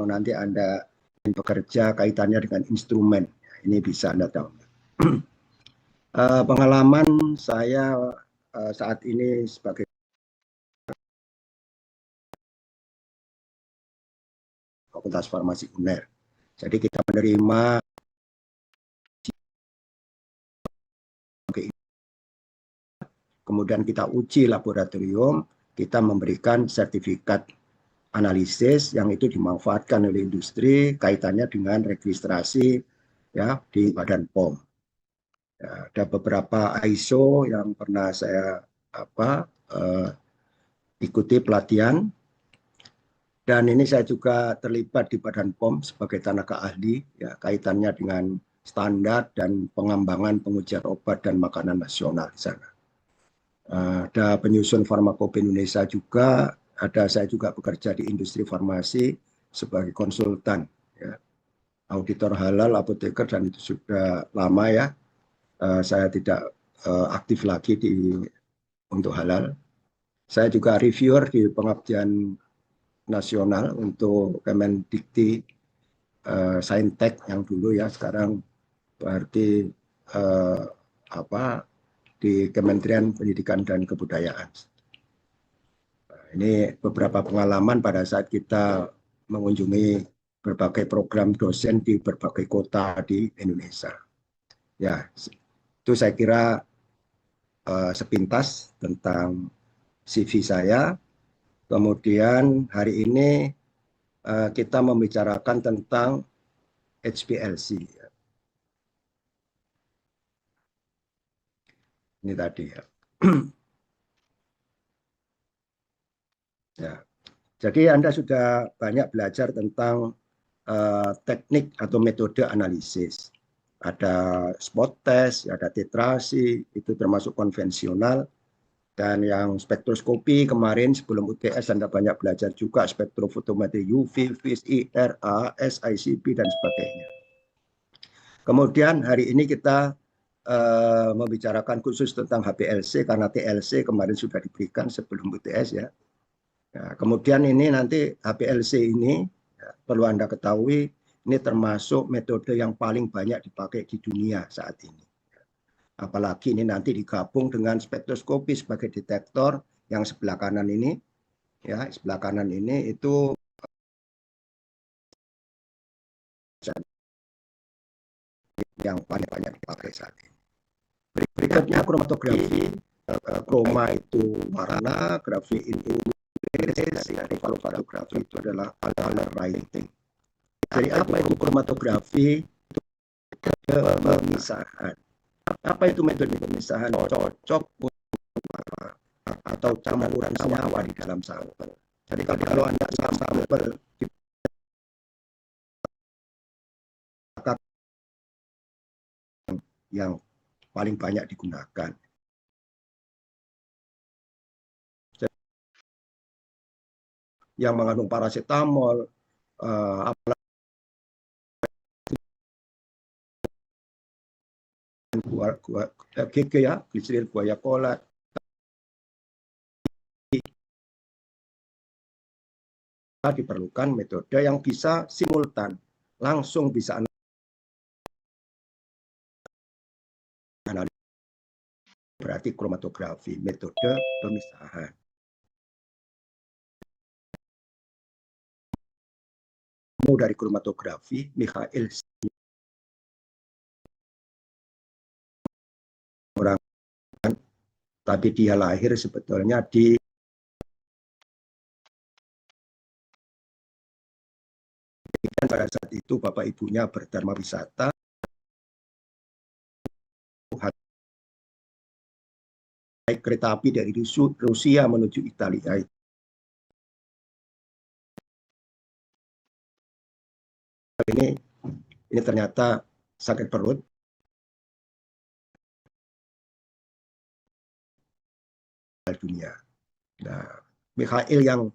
kalau nanti Anda bekerja kaitannya dengan instrumen, ini bisa Anda tahu. Pengalaman saya saat ini sebagai Fakultas Farmasi UNER. Jadi kita menerima kemudian kita uji laboratorium, kita memberikan sertifikat analisis yang itu dimanfaatkan oleh industri kaitannya dengan registrasi ya di Badan POM. Ya, ada beberapa ISO yang pernah saya ikuti pelatihan. Dan ini saya juga terlibat di Badan POM sebagai tenaga ahli, ya, kaitannya dengan standar dan pengembangan pengujian obat dan makanan nasional di sana. Ada penyusun farmakope Indonesia juga, saya juga bekerja di industri farmasi sebagai konsultan, ya, auditor halal, apoteker, dan itu sudah lama ya. Saya tidak aktif lagi untuk halal. Saya juga reviewer di pengabdian nasional untuk Kemendikti Saintek yang dulu ya, sekarang berarti di Kementerian Pendidikan dan Kebudayaan. Ini beberapa pengalaman pada saat kita mengunjungi berbagai program dosen di berbagai kota di Indonesia. Ya, itu saya kira sepintas tentang CV saya. Kemudian hari ini kita membicarakan tentang HPLC. Ini tadi ya. Ya. Jadi Anda sudah banyak belajar tentang teknik atau metode analisis. Ada spot test, ada titrasi, itu termasuk konvensional. Dan yang spektroskopi kemarin sebelum UTS Anda banyak belajar juga spektrofotometri UV, VIS, IR, AS, ICP, dan sebagainya. Kemudian hari ini kita membicarakan khusus tentang HPLC karena TLC kemarin sudah diberikan sebelum UTS ya. Nah, kemudian ini nanti HPLC ini ya, perlu Anda ketahui ini termasuk metode yang paling banyak dipakai di dunia saat ini. Apalagi ini nanti digabung dengan spektroskopi sebagai detektor yang sebelah kanan ini, ya sebelah kanan ini itu yang paling banyak dipakai saat ini. Berikutnya kromatografi, kroma itu warna, grafi ini fotografi itu adalah color writing. Jadi apa itu kromatografi? Itu pemisahan. Apa itu metode pemisahan? Cocok atau campuran senyawa di dalam sampel. Jadi kalau Anda sampel yang paling banyak digunakan. Yang mengandung paracetamol, GG ya, gliseril guaiacola, diperlukan metode yang bisa simultan, langsung bisa analisis. Berarti kromatografi, metode pemisahan. Dari kromatografi, Mikhail orang, tapi dia lahir sebetulnya di pada saat itu bapak ibunya berdharma wisata naik kereta api dari Rusia menuju Italia. Ini ternyata sakit perut. Dunia. Nah, Mikhail yang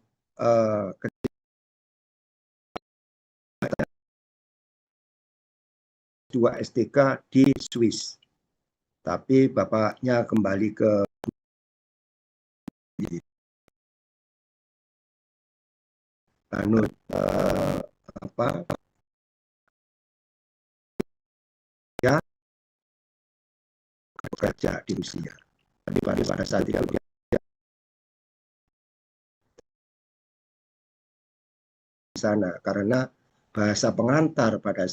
dua S3 di Swiss, tapi bapaknya kembali ke apa? Ya, bekerja di Rusia. Tapi pada saat itu dia di sana karena bahasa pengantar pada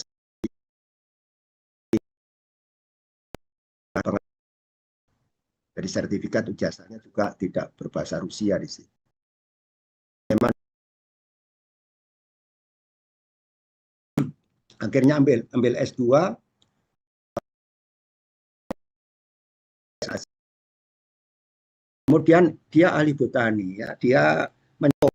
dari sertifikat ijazahnya juga tidak berbahasa Rusia di sini. Memang akhirnya ambil S2. Kemudian dia ahli botani ya, dia mencoba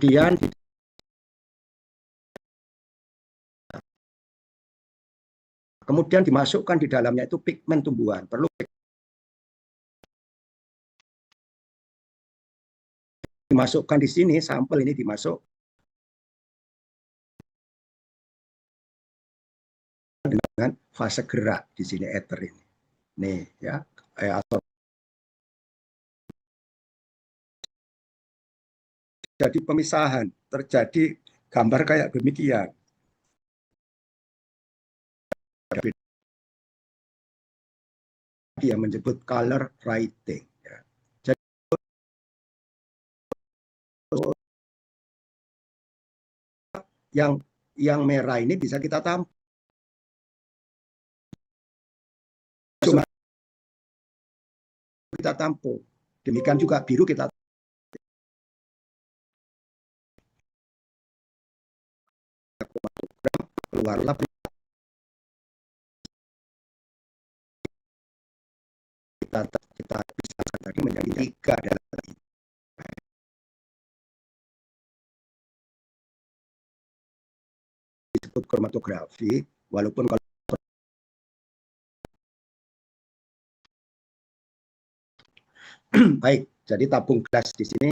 ya, kemudian dimasukkan di dalamnya itu pigmen tumbuhan. Perlu dimasukkan di sini, sampel ini dimasuk dengan fase gerak di sini ether ini. Nih ya, atau jadi pemisahan, terjadi gambar kayak demikian. Dia menyebut color writing. Ya. Jadi yang merah ini bisa kita tampil. Kita tampung. Demikian juga biru kita keluarlah kita bisa tadi menjadi 3 dalam disebut kromatografi, walaupun kalau baik, jadi tabung gas di sini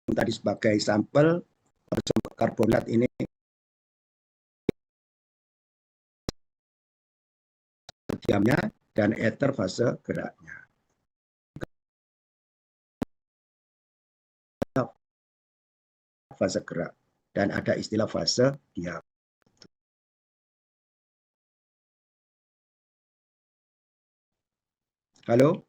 tadi sebagai sampel karbonat ini diamnya dan ether fase geraknya. Fase gerak dan ada istilah fase diam. Halo?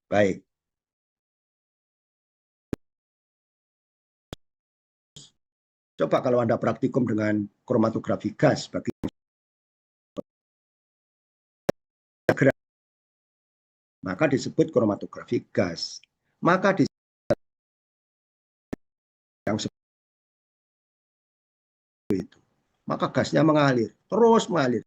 Baik. Coba kalau Anda praktikum dengan kromatografi gas bagi gerak, maka disebut kromatografi gas. Maka di yang seperti itu, maka gasnya mengalir, terus mengalir.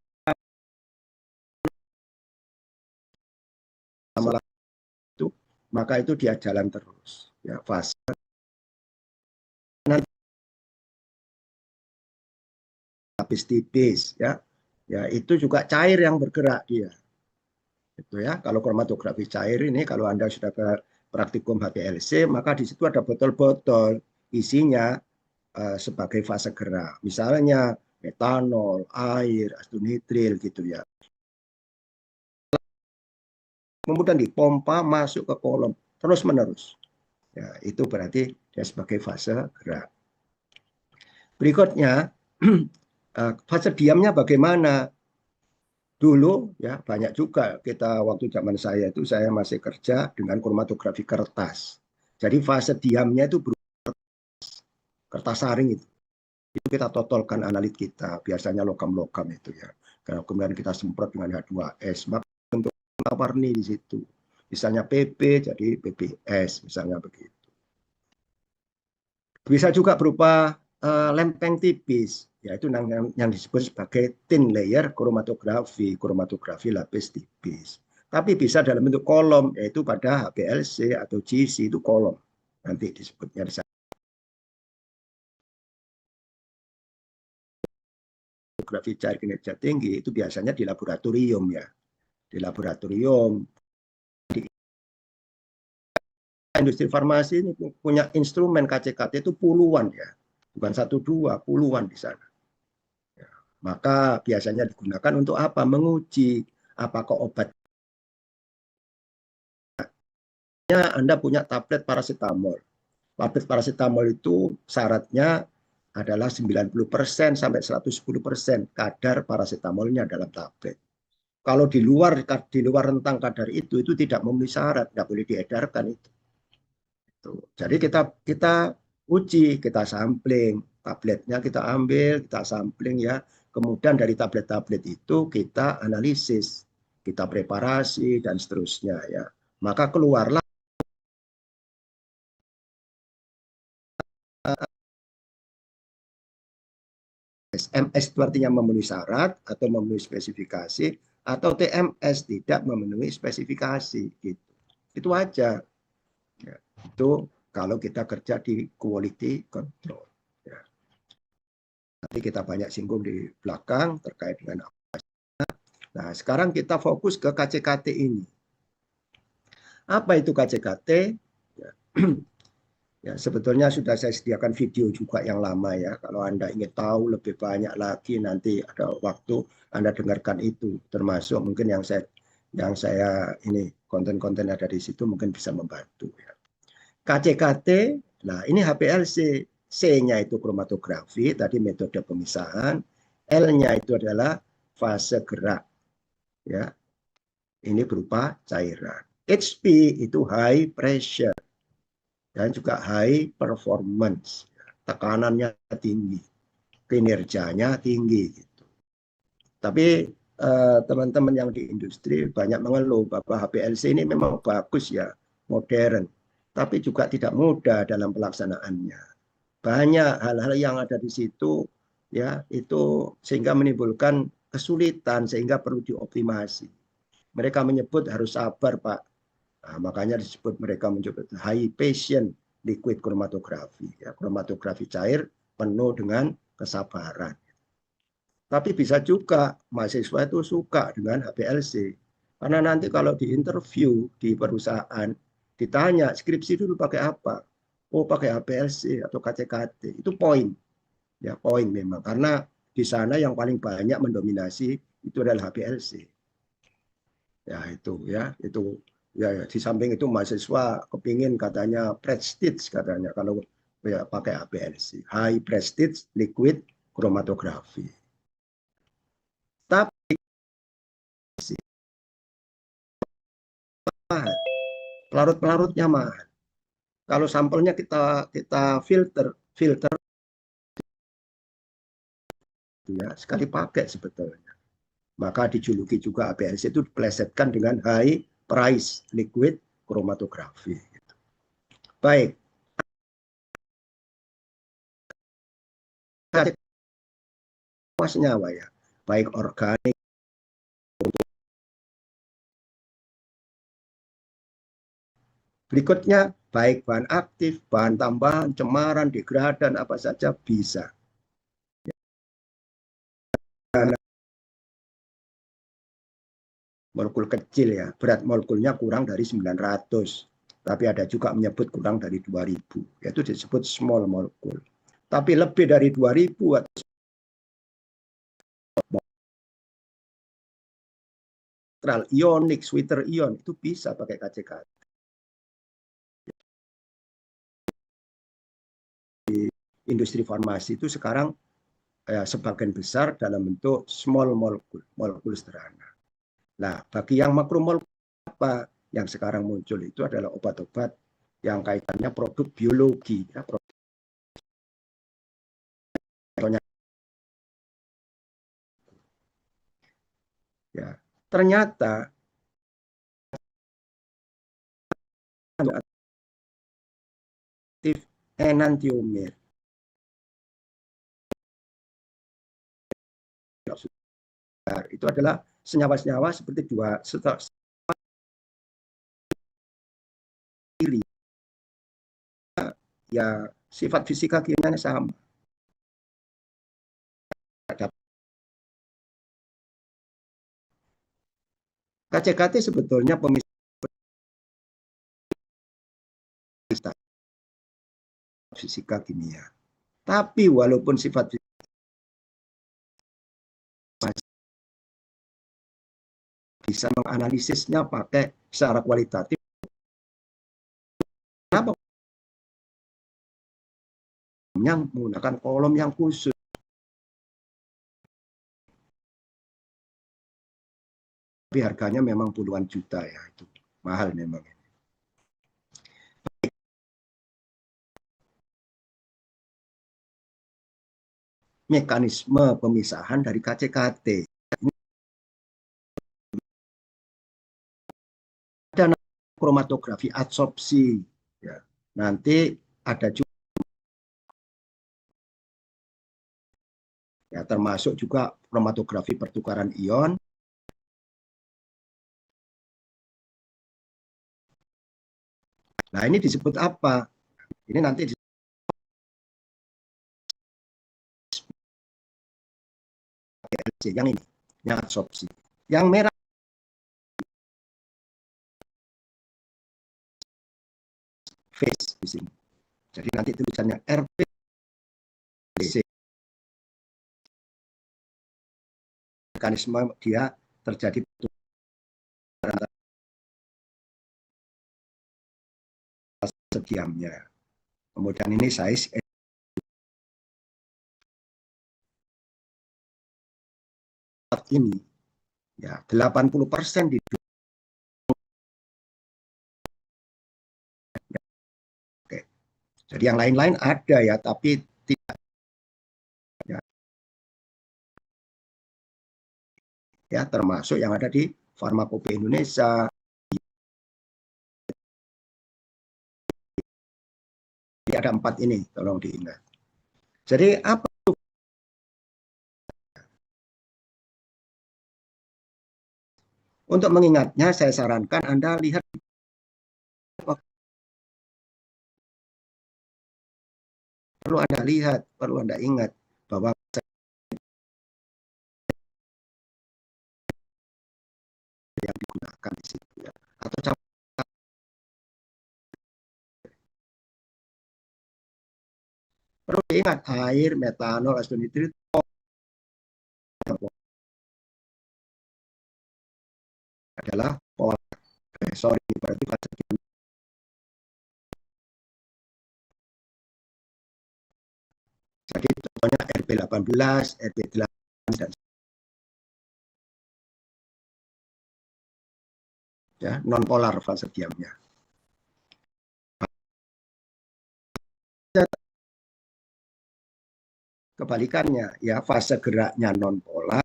Itu, maka itu dia jalan terus. Ya, fase tipis ya. Ya, itu juga cair yang bergerak dia. Itu ya. Kalau kromatografi cair ini kalau Anda sudah ke praktikum HPLC, maka di situ ada botol-botol isinya sebagai fase gerak. Misalnya metanol, air, acetonitril gitu ya. Kemudian dipompa masuk ke kolom terus menerus. Ya, itu berarti dia sebagai fase gerak. Berikutnya fase diamnya bagaimana? Dulu ya banyak juga kita waktu zaman saya itu saya masih kerja dengan kromatografi kertas. Jadi fase diamnya itu berupa kertas saring itu. Itu kita totolkan analit kita, biasanya logam-logam itu ya. Kemudian kita semprot dengan H2S, maka untuk warni di situ. Misalnya PP jadi PPS, misalnya begitu. Bisa juga berupa lempeng tipis, yaitu yang disebut sebagai thin layer kromatografi lapis tipis. Tapi bisa dalam bentuk kolom, yaitu pada HPLC atau GC itu kolom. Nanti disebutnya di sana. Kromatografi cair kinerja tinggi itu biasanya di laboratorium ya. Di laboratorium industri farmasi ini punya instrumen KCKT itu puluhan ya, bukan satu dua, puluhan di sana. Ya. Maka biasanya digunakan untuk apa? Menguji apakah obatnya Anda punya tablet paracetamol. Tablet paracetamol itu syaratnya adalah 90% sampai 110% kadar paracetamolnya dalam tablet. Kalau di luar rentang kadar itu tidak memenuhi syarat, tidak boleh diedarkan itu. Jadi kita uji, kita sampling, tabletnya kita ambil, kita sampling ya. Kemudian dari tablet-tablet itu kita analisis, kita preparasi dan seterusnya ya. Maka keluarlah SMS itu artinya memenuhi syarat atau memenuhi spesifikasi, atau TMS tidak memenuhi spesifikasi gitu. Itu aja. Ya, itu kalau kita kerja di quality control. Ya. Nanti kita banyak singgung di belakang terkait dengan apa. Nah, sekarang kita fokus ke KCKT ini. Apa itu KCKT? Ya. Ya, sebetulnya sudah saya sediakan video juga yang lama ya. Kalau Anda ingin tahu lebih banyak lagi, nanti ada waktu Anda dengarkan itu. Termasuk mungkin yang saya ini konten-konten ada di situ mungkin bisa membantu. Ya. KCKT, nah ini HPLC. C-nya itu kromatografi, tadi metode pemisahan. L-nya itu adalah fase gerak. Ya, ini berupa cairan. HP itu high pressure dan juga high performance, tekanannya tinggi, kinerjanya tinggi gitu. Tapi teman-teman yang di industri banyak mengeluh bahwa HPLC ini memang bagus ya, modern, tapi juga tidak mudah dalam pelaksanaannya. Banyak hal-hal yang ada di situ ya, itu sehingga menimbulkan kesulitan sehingga perlu dioptimasi. Mereka menyebut harus sabar, Pak. Nah, makanya disebut mereka menyebut high patient liquid kromatografi. Ya, kromatografi cair penuh dengan kesabaran. Tapi bisa juga mahasiswa itu suka dengan HPLC. Karena nanti kalau di interview di perusahaan, ditanya skripsi dulu pakai apa? Oh, pakai HPLC atau KCKT. Itu poin. Ya, poin memang. Karena di sana yang paling banyak mendominasi itu adalah HPLC. Ya itu ya, di samping itu mahasiswa kepingin katanya prestige katanya kalau ya, pakai HPLC, high prestige liquid chromatography. Tapi pelarut-pelarutnya mahal. Kalau sampelnya kita filter ya sekali pakai sebetulnya. Maka dijuluki juga HPLC itu dipelesetkan dengan high price liquid chromatography. Baik, senyawa ya, baik organik. Berikutnya, baik bahan aktif, bahan tambahan, cemaran, degradan, apa saja bisa. Molekul kecil ya, berat molekulnya kurang dari 900. Tapi ada juga menyebut kurang dari 2000. Yaitu disebut small molecule. Tapi lebih dari 2000 atau ionik, sweeter ion, itu bisa pakai KCK. Industri farmasi itu sekarang sebagian besar dalam bentuk small molecule, molekul sederhana. Nah, bagi yang makromolekul apa yang sekarang muncul itu adalah obat-obat yang kaitannya produk biologi. Ya, ya. Ternyata aktif enantiomer itu adalah senyawa-senyawa seperti dua ya sifat fisika kimianya sama. KCKT sebetulnya pemisah fisika kimia. Tapi walaupun sifat bisa menganalisisnya pakai secara kualitatif, kenapa menggunakan kolom yang khusus? Tapi harganya memang puluhan juta ya, itu mahal memang. Mekanisme pemisahan dari KCKT. Ada kromatografi adsorpsi. Ya. Nanti ada juga ya, termasuk juga kromatografi pertukaran ion. Nah, ini disebut apa? Ini nanti yang ini, yang adsorpsi. Yang merah phase di sini. Jadi nanti tulisannya RPC. Mekanisme dia terjadi sediamnya. Kemudian ini size ini ya 80% di Oke. Jadi yang lain-lain ada ya, tapi tidak ya, ya termasuk yang ada di Farmakope Indonesia. Jadi ada 4 ini, tolong diingat. Jadi apa untuk mengingatnya, saya sarankan Anda lihat perlu Anda ingat bahwa yang digunakan di situ ya. Atau perlu diingat air, metanol, asetonitrit adalah pola. Sorry, berarti fase jadi contohnya RB18, RB8 dan ya, non polar fase diamnya. Kebalikannya ya, fase geraknya non polar,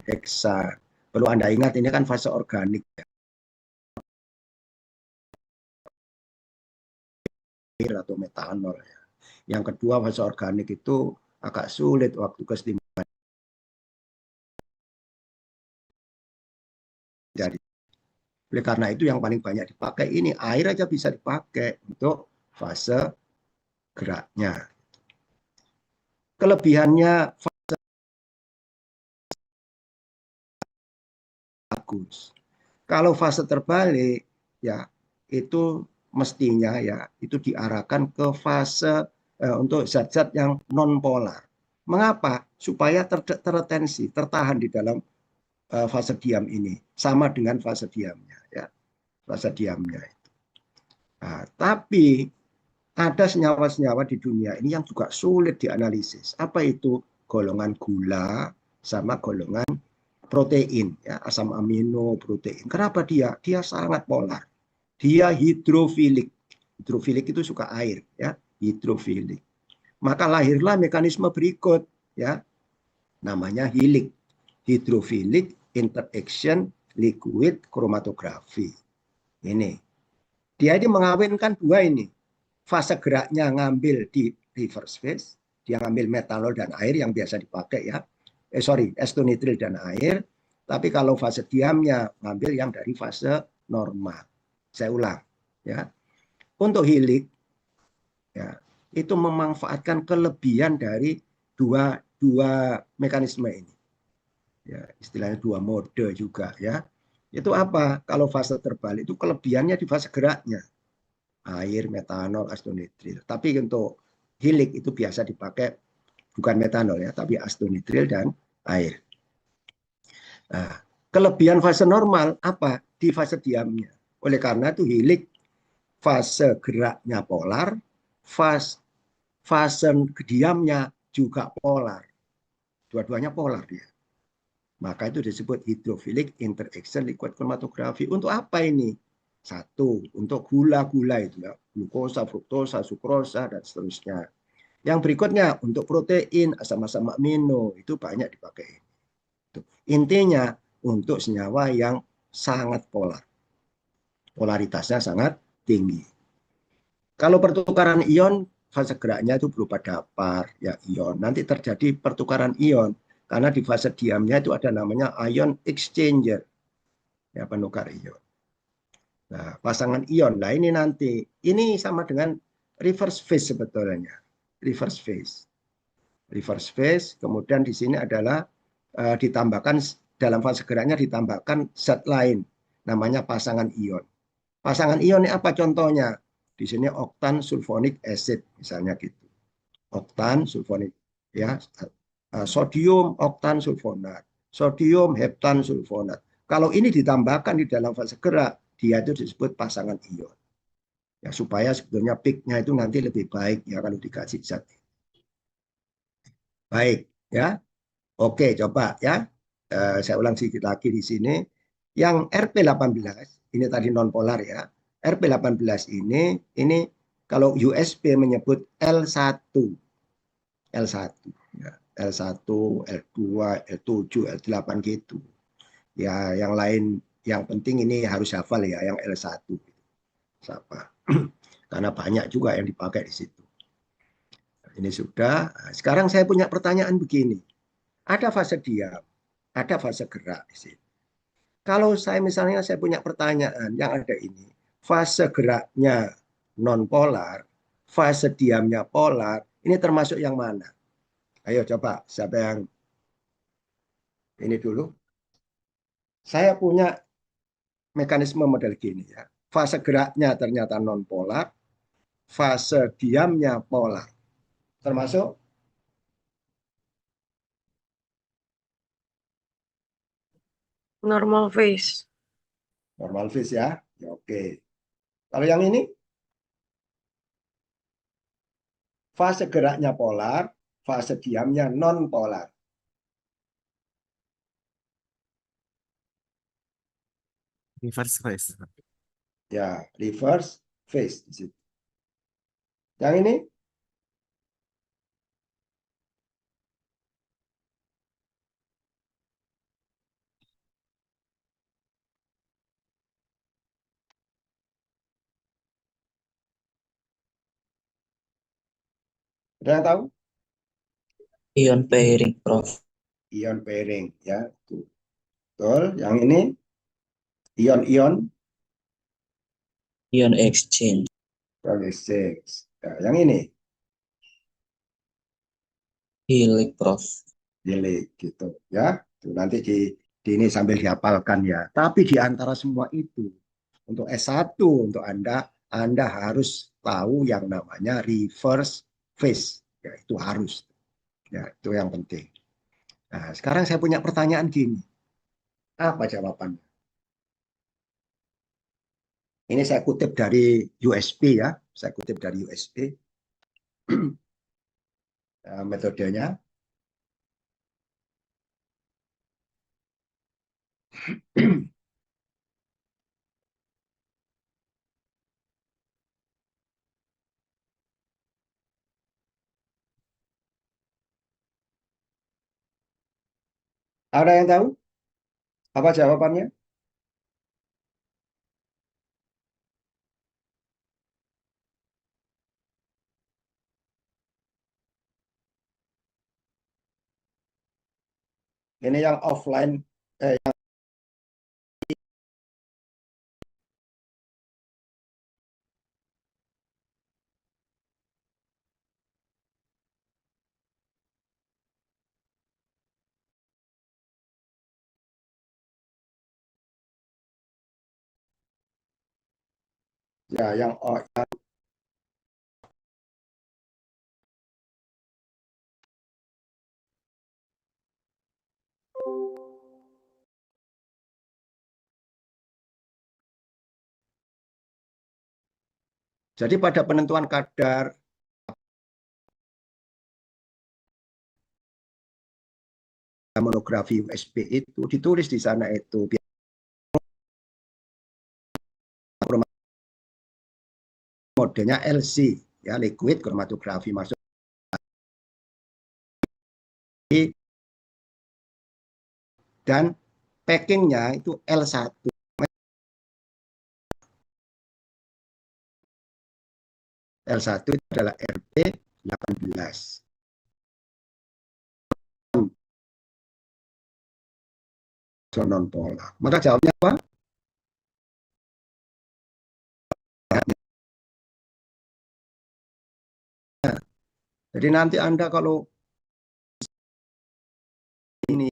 heksa. Perlu Anda ingat ini kan fase organik ya. Atau metanol ya. Yang kedua fase organik itu agak sulit waktu kesetimbangan. Jadi oleh karena itu yang paling banyak dipakai ini air aja bisa dipakai untuk fase geraknya. Kelebihannya fase bagus. Kalau fase terbalik ya itu mestinya ya itu diarahkan ke fase untuk zat-zat yang non polar. Mengapa? Supaya terretensi, tertahan di dalam fase diam ini, sama dengan fase diamnya ya, fase diamnya itu. Nah, tapi ada senyawa-senyawa di dunia ini yang juga sulit dianalisis. Apa itu? Golongan gula sama golongan protein ya, asam amino, protein. Kenapa dia? Dia sangat polar. Dia hidrofilik. Hidrofilik itu suka air ya, hidrofilik. Maka lahirlah mekanisme berikut ya, namanya hilik. Hidrofilik interaction liquid chromatografi. Ini. Dia ini mengawinkan dua ini. Fase geraknya ngambil di reverse phase, dia ngambil metanol dan air yang biasa dipakai ya. Acetonitril dan air. Tapi kalau fase diamnya ngambil yang dari fase normal. Saya ulang ya. Untuk hilik ya, itu memanfaatkan kelebihan dari dua mekanisme ini. Ya, istilahnya dua mode juga ya. Itu apa? Kalau fase terbalik itu kelebihannya di fase geraknya. Air, metanol, astonitril. Tapi untuk hilik itu biasa dipakai bukan metanol ya, tapi astonitril dan air. Nah, kelebihan fase normal apa? Di fase diamnya. Oleh karena itu hilik fase geraknya polar, fase diamnya juga polar. Dua-duanya polar dia. Maka itu disebut hidrofilik interaction liquid chromatografi. Untuk apa ini? Satu, untuk gula-gula itu ya, glukosa, fruktosa, sukrosa, dan seterusnya. Yang berikutnya untuk protein, asam-asam amino, itu banyak dipakai. Intinya untuk senyawa yang sangat polar. Polaritasnya sangat tinggi. Kalau pertukaran ion, fase geraknya itu berupa dapar, ya ion. Nanti terjadi pertukaran ion, karena di fase diamnya itu ada namanya ion exchanger, ya penukar ion. Nah, pasangan ion, nah ini nanti, ini sama dengan reverse phase sebetulnya. Reverse phase. Reverse phase, kemudian di sini adalah ditambahkan, dalam fase geraknya ditambahkan zat lain, namanya pasangan ion. Pasangan ion ini apa contohnya? Di sini oktan sulfonic acid misalnya gitu. Oktan sulfonik ya, sodium oktan sulfonat, sodium heptan sulfonat. Kalau ini ditambahkan di dalam fase gerak, dia itu disebut pasangan ion. Ya, supaya sebetulnya peaknya itu nanti lebih baik ya kalau dikasih zat. Baik ya. Oke, coba ya. Saya ulang sedikit lagi di sini. Yang RP18 ini tadi non polar ya. RP18 ini kalau USB menyebut L1. L1 ya. L1, L2, L7, L8 gitu. Ya, yang lain yang penting ini harus hafal ya yang L1. Siapa? Karena banyak juga yang dipakai di situ. Ini sudah. Sekarang saya punya pertanyaan begini. Ada fase diam, ada fase gerak di sini. Kalau saya misalnya saya punya pertanyaan yang ada ini, fase geraknya non polar, fase diamnya polar, ini termasuk yang mana? Ayo coba siapa yang ini dulu. Saya punya mekanisme model gini ya. Fase geraknya ternyata non polar, fase diamnya polar. Termasuk Normal phase. normal phase ya. Ya oke. Kalau yang ini fase geraknya polar, fase diamnya non polar. Reverse phase. Ya, reverse phase di situ. Yang ini ada yang tahu? Ion pairing, Prof. Ion pairing ya. Betul. Yang ini ion-ion Ion exchange. exchange. Ya, yang ini Hilik, Prof. milik gitu ya. Tuh, nanti di ini sambil dihafalkan ya. Tapi di antara semua itu untuk S1 untuk Anda harus tahu yang namanya reverse phase. Ya, itu harus. Ya, itu yang penting. Nah, sekarang saya punya pertanyaan gini. Apa jawabannya? Ini saya kutip dari USB ya. Saya kutip dari USB. Metodenya. Ada yang tahu apa jawabannya? Ini yang offline, yang Ya, yang jadi pada penentuan kadar monografi USB itu ditulis di sana itu modenya LC, ya, liquid chromatografi, maksud dan packingnya itu L1. L1 itu adalah RP18. Non polar. Maka jawabnya apa? Jadi nanti Anda kalau ini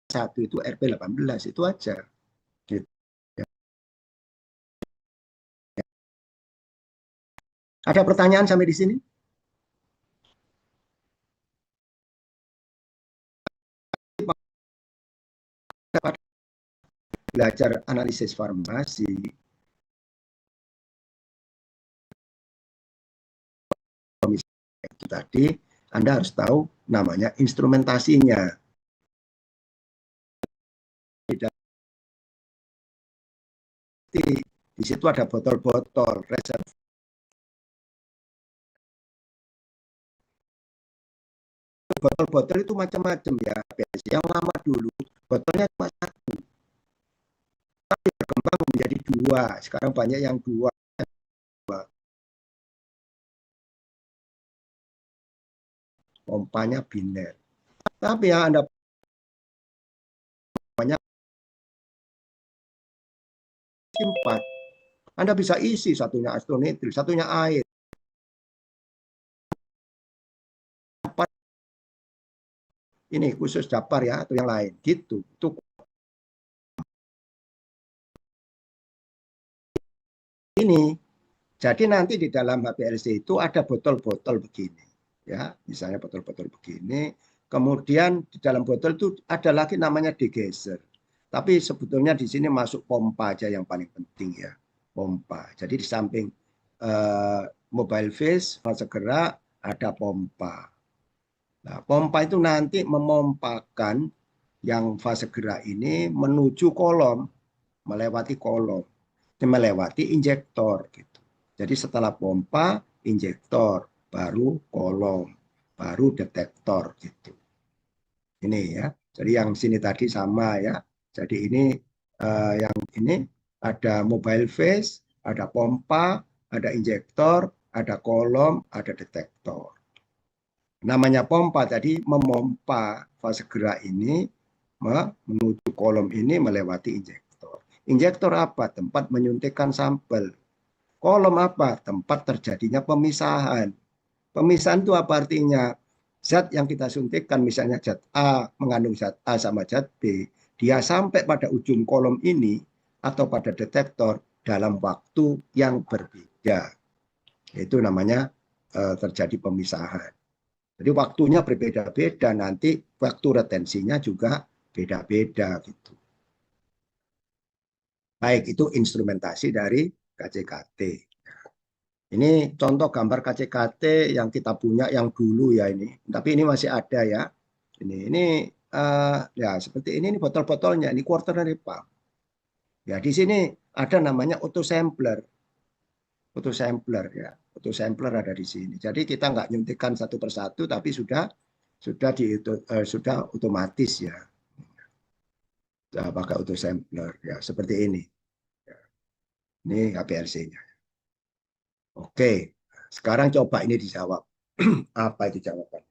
satu itu RP18 itu aja. Gitu. Ada pertanyaan sampai di sini? Belajar analisis farmasi, itu tadi Anda harus tahu namanya instrumentasinya. Di situ ada botol-botol reserve. Botol-botol itu macam-macam ya. Yang lama dulu botolnya cuma satu, tapi berkembang menjadi dua. Sekarang banyak yang dua. Pompanya biner. Tapi yang Anda banyak simpan, Anda bisa isi satunya astronitri, satunya air. Ini khusus dapar ya, atau yang lain. Gitu. Itu ini. Jadi nanti di dalam HPLC itu ada botol-botol begini. Ya, misalnya botol-botol begini. Kemudian di dalam botol itu ada lagi namanya degasser. Tapi sebetulnya di sini masuk pompa aja yang paling penting ya. Pompa. Jadi di samping mobile phase, fase gerak, ada pompa. Nah, pompa itu nanti memompakan yang fase gerak ini menuju kolom, melewati kolom, melewati injektor gitu. Jadi setelah pompa, injektor, baru kolom, baru detektor gitu. Ini ya. Jadi yang sini tadi sama ya. Jadi ini yang ini ada mobile phase, ada pompa, ada injektor, ada kolom, ada detektor. Namanya pompa tadi memompa fase gerak ini menuju kolom ini melewati injektor. Injektor apa? Tempat menyuntikkan sampel. Kolom apa? Tempat terjadinya pemisahan. Pemisahan itu apa artinya? Zat yang kita suntikkan, misalnya zat A mengandung zat A sama zat B, dia sampai pada ujung kolom ini atau pada detektor dalam waktu yang berbeda. Itu namanya terjadi pemisahan. Jadi waktunya berbeda-beda, nanti waktu retensinya juga beda-beda gitu. Baik, itu instrumentasi dari KCKT. Ini contoh gambar KCKT yang kita punya yang dulu ya ini. Tapi ini masih ada ya. Ini ya seperti ini botol-botolnya, ini quaternary pump. Ya di sini ada namanya autosampler. Autosampler ya. Autosampler ada di sini. Jadi kita nggak nyuntikkan satu persatu tapi sudah otomatis ya. Sudah pakai autosampler ya seperti ini. Ini HPLC-nya. Oke. Sekarang coba ini dijawab. Apa itu jawaban?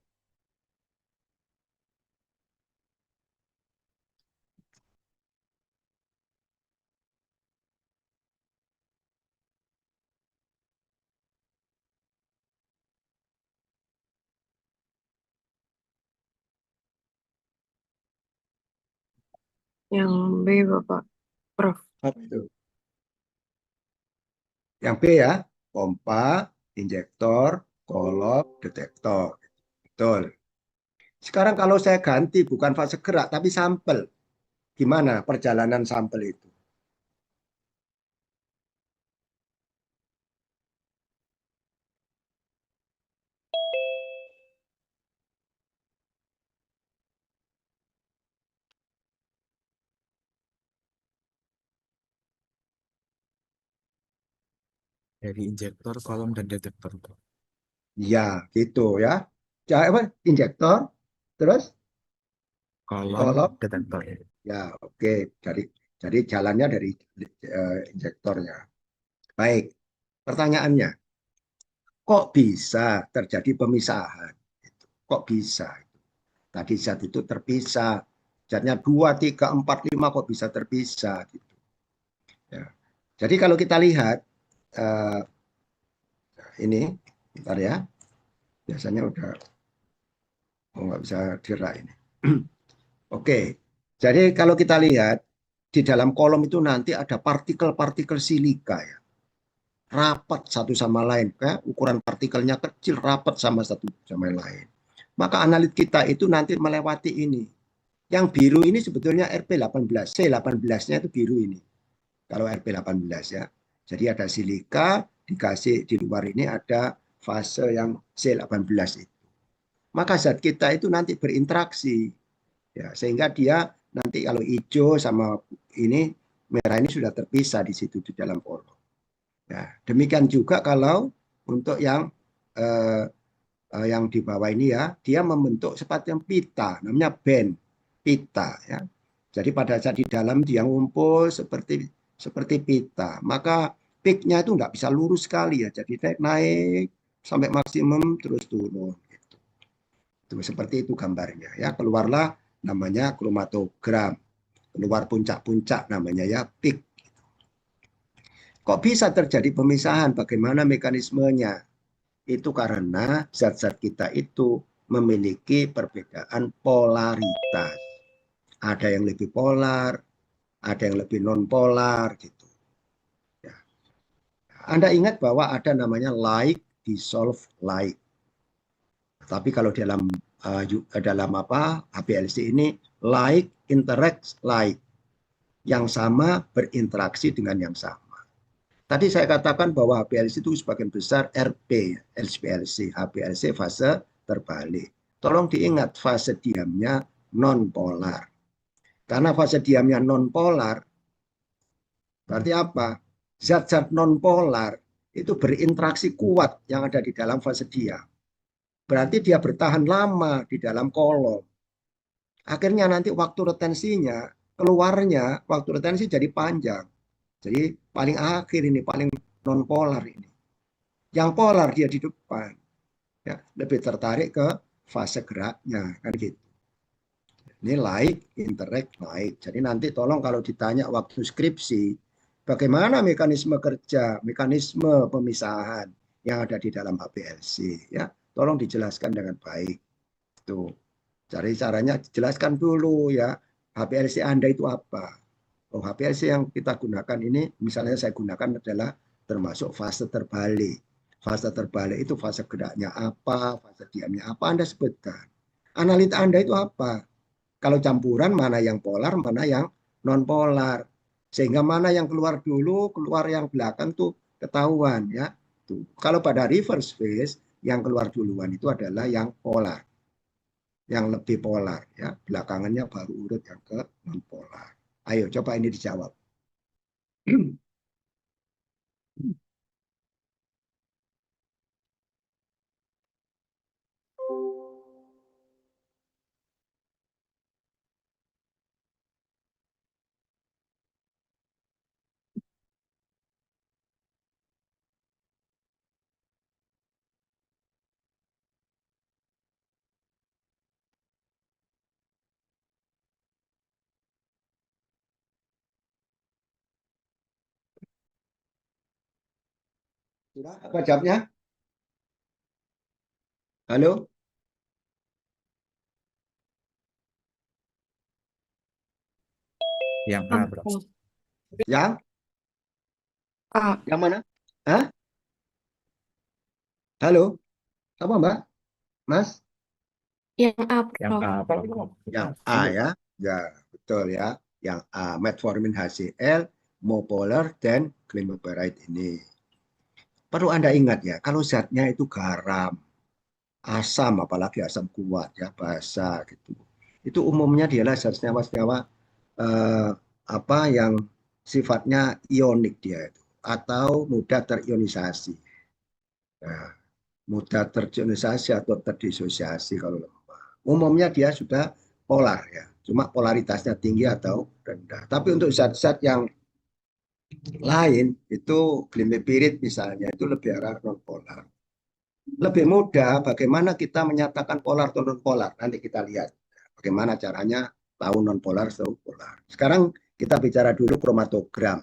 Yang B, Bapak Prof. Apa itu? Yang B ya, pompa, injektor, kolom, detektor. Betul. Sekarang kalau saya ganti bukan fase gerak tapi sampel, gimana perjalanan sampel itu? Dari injektor, kolom, dan detektor. Ya, gitu ya. Jadi apa? Injektor, terus Kolom, kolom. detektor. Ya, oke. Jadi jalannya dari injektornya. Baik. Pertanyaannya, kok bisa terjadi pemisahan? Kok bisa? Tadi zat itu terpisah. Zatnya 2, 3, 4, 5 kok bisa terpisah gitu. Ya. Jadi kalau kita lihat eh, ini, bentar ya. Biasanya udah nggak bisa dirak ini. Oke. Jadi kalau kita lihat di dalam kolom itu nanti ada partikel-partikel silika ya. Rapat satu sama lain. Ya. Ukuran partikelnya kecil, rapat sama satu sama yang lain. Maka analit kita itu nanti melewati ini. Yang biru ini sebetulnya RP18. C18-nya itu biru ini. Kalau RP18 ya. Jadi ada silika, dikasih di luar ini ada fase yang C18 itu. Maka zat kita itu nanti berinteraksi. Ya, sehingga dia nanti kalau hijau sama ini, merah ini sudah terpisah di situ di dalam kolom. Ya, demikian juga kalau untuk eh, yang di bawah ini ya, dia membentuk seperti yang pita, namanya band pita ya. Jadi pada saat di dalam dia ngumpul seperti pita, maka peaknya itu nggak bisa lurus sekali ya, jadi naik naik sampai maksimum terus turun. Gitu. Itu seperti itu gambarnya ya, keluarlah namanya kromatogram, keluar puncak-puncak namanya ya peak. Kok bisa terjadi pemisahan? Bagaimana mekanismenya? Itu karena zat-zat kita itu memiliki perbedaan polaritas. Ada yang lebih polar, ada yang lebih non polar gitu. Ya. Anda ingat bahwa ada namanya like dissolve like. Tapi kalau dalam apa HPLC ini like interact like, yang sama berinteraksi dengan yang sama. Tadi saya katakan bahwa HPLC itu sebagian besar RP, HPLC, HPLC fase terbalik. Tolong diingat fase diamnya non polar. Karena fase diamnya non polar, berarti apa? Zat-zat non polar itu berinteraksi kuat yang ada di dalam fase diam. Berarti dia bertahan lama di dalam kolom. Akhirnya nanti waktu retensinya, keluarnya waktu retensi jadi panjang. Jadi paling akhir ini, paling non polar ini. Yang polar dia di depan. Ya, lebih tertarik ke fase geraknya. Kan gitu. Ini like, interact, like. Jadi nanti tolong kalau ditanya waktu skripsi, bagaimana mekanisme kerja, mekanisme pemisahan yang ada di dalam HPLC. Ya, tolong dijelaskan dengan baik. Itu. Cari caranya jelaskan dulu ya. HPLC Anda itu apa? Oh, HPLC yang kita gunakan ini, misalnya saya gunakan adalah termasuk fase terbalik. Fase terbalik itu fase geraknya apa, fase diamnya apa, Anda sebutkan. Analita Anda itu apa? Kalau campuran, mana yang polar, mana yang non-polar. Sehingga mana yang keluar dulu, keluar yang belakang tuh ketahuan ya. Tuh. Kalau pada reverse phase, yang keluar duluan itu adalah yang polar, yang lebih polar ya, belakangannya baru urut yang ke non polar. Ayo coba ini dijawab. Sudah apa jawabnya? Halo? Yang A, Bro. Yang A. yang mana? Hah? Halo, apa Mbak? Mas? Yang A, Yang Prof. apa? Yang A ya? Ya, betul ya. Yang A, metformin HCl, mopolar, dan glimepiride ini. Perlu Anda ingat ya, kalau zatnya itu garam, asam, apalagi asam kuat ya, basa gitu. Itu umumnya dialah zat senyawa-senyawa apa yang sifatnya ionik dia itu, atau mudah terionisasi. Nah, mudah terionisasi atau terdisosiasi kalau lemah. Umumnya dia sudah polar ya, cuma polaritasnya tinggi atau rendah. Tapi untuk zat-zat yang lain itu glimepirid misalnya itu lebih arah non polar. Lebih mudah bagaimana kita menyatakan polar atau non polar. Nanti kita lihat bagaimana caranya tahu non polar atau polar. Sekarang kita bicara dulu kromatogram.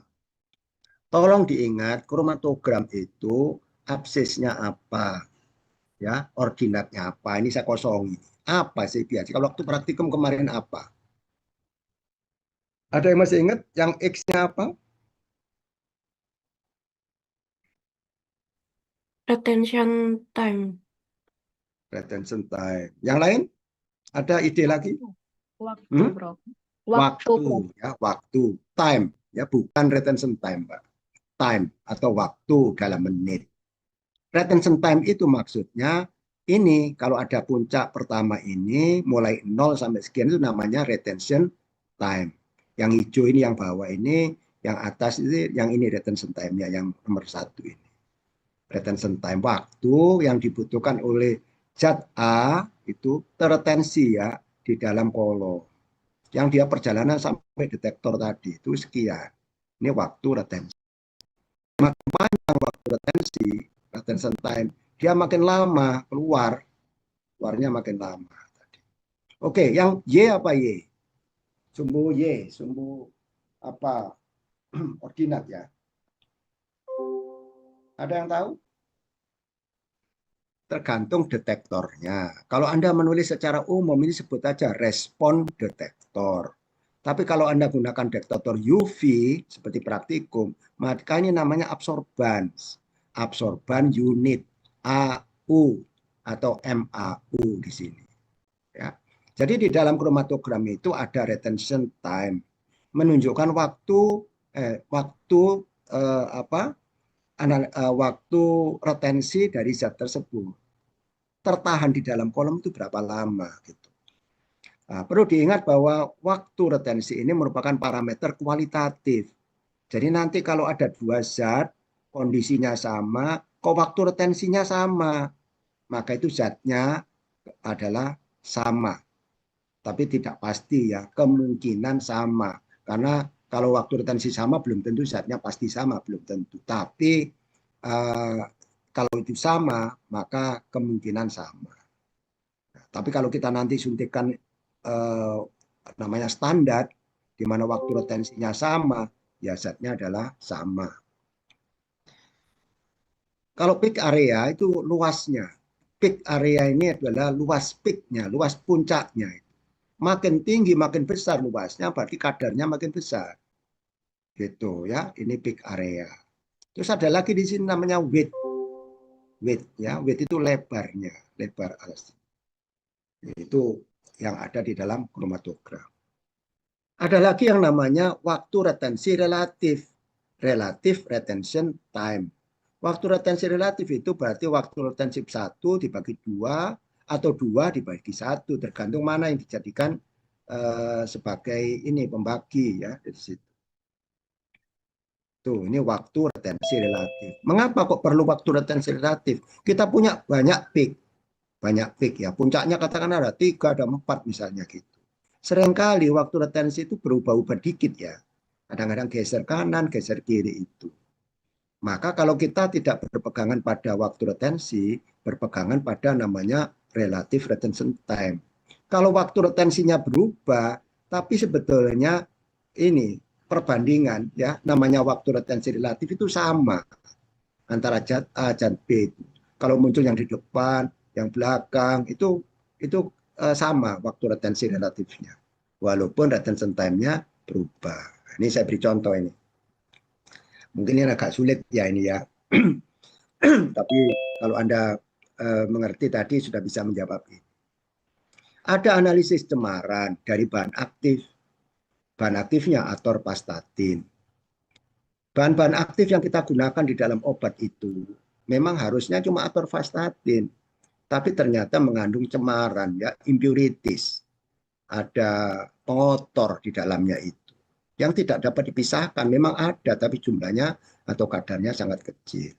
Tolong diingat kromatogram itu absisnya apa, ya, ordinatnya apa. Ini saya kosongi. Apa sih biasa? Kalau waktu praktikum kemarin apa? Ada yang masih ingat yang X-nya apa? Retention time. Retention time. Yang lain? Ada ide lagi? Waktu, Hmm? Prof. Waktu, Prof. ya, waktu. Time, ya, bukan retention time, Pak. Time atau waktu dalam menit. Retention time itu maksudnya ini kalau ada puncak pertama ini mulai 0 sampai sekian itu namanya retention time. Yang hijau ini yang bawah ini, yang atas ini yang ini retention time-nya yang nomor 1 ini. Retention time waktu yang dibutuhkan oleh zat A itu terretensi ya di dalam kolom. Yang dia perjalanan sampai detektor tadi itu sekian. Ini waktu retensi. Makin panjang waktu retensi, retention time, dia makin lama keluarnya makin lama. Oke, yang Y apa Y? Sumbu Y, sumbu apa? Ordinat ya. Ada yang tahu? Tergantung detektornya. Kalau Anda menulis secara umum ini sebut aja respon detektor. Tapi kalau Anda gunakan detektor UV seperti praktikum, maka ini namanya absorbans. Absorban unit AU atau MAU di sini. Ya. Jadi di dalam kromatogram itu ada retention time, menunjukkan waktu retensi dari zat tersebut tertahan di dalam kolom itu berapa lama gitu. Nah, perlu diingat bahwa waktu retensi ini merupakan parameter kualitatif. Jadi nanti kalau ada dua zat kondisinya sama, kok waktu retensinya sama, maka itu zatnya adalah sama. Tapi tidak pasti ya, kemungkinan sama. Karena kalau waktu retensi sama belum tentu zatnya pasti sama, belum tentu. Tapi kalau itu sama, maka kemungkinan sama. Tapi kalau kita nanti suntikan namanya standar, di mana waktu retensinya sama, ya zatnya adalah sama. Kalau peak area itu luasnya. Peak area ini adalah luas peaknya, luas puncaknya. Makin tinggi, makin besar luasnya, berarti kadarnya makin besar. Gitu ya, ini peak area. Terus ada lagi di sini namanya width. Width ya, width itu lebarnya, lebar alas. Itu yang ada di dalam kromatogram. Ada lagi yang namanya waktu retensi relatif. Relative retention time. Waktu retensi relatif itu berarti waktu retensi 1 dibagi 2 atau 2 dibagi 1. Tergantung mana yang dijadikan sebagai ini pembagi ya dari situ. Tuh, ini waktu retensi relatif. Mengapa kok perlu waktu retensi relatif? Kita punya banyak peak. Banyak peak ya. Puncaknya katakan ada 3, ada 4 misalnya gitu. Seringkali waktu retensi itu berubah-ubah dikit ya. Kadang-kadang geser kanan, geser kiri itu. Maka kalau kita tidak berpegangan pada waktu retensi, berpegangan pada namanya relative retention time. Kalau waktu retensinya berubah, tapi sebetulnya ini perbandingan ya, namanya waktu retensi relatif itu sama antara zat A dan B. Kalau muncul yang di depan, yang belakang itu sama waktu retensi relatifnya. Walaupun retention time-nya berubah. Ini saya beri contoh ini. Mungkin ini agak sulit ya ini ya. Tapi kalau Anda mengerti tadi sudah bisa menjawab ini. Ada analisis cemaran dari bahan aktif. Bahan aktifnya atorvastatin. Bahan-bahan aktif yang kita gunakan di dalam obat itu memang harusnya cuma atorvastatin, tapi ternyata mengandung cemaran, ya, impurities. Ada pengotor di dalamnya itu yang tidak dapat dipisahkan. Memang ada, tapi jumlahnya atau kadarnya sangat kecil.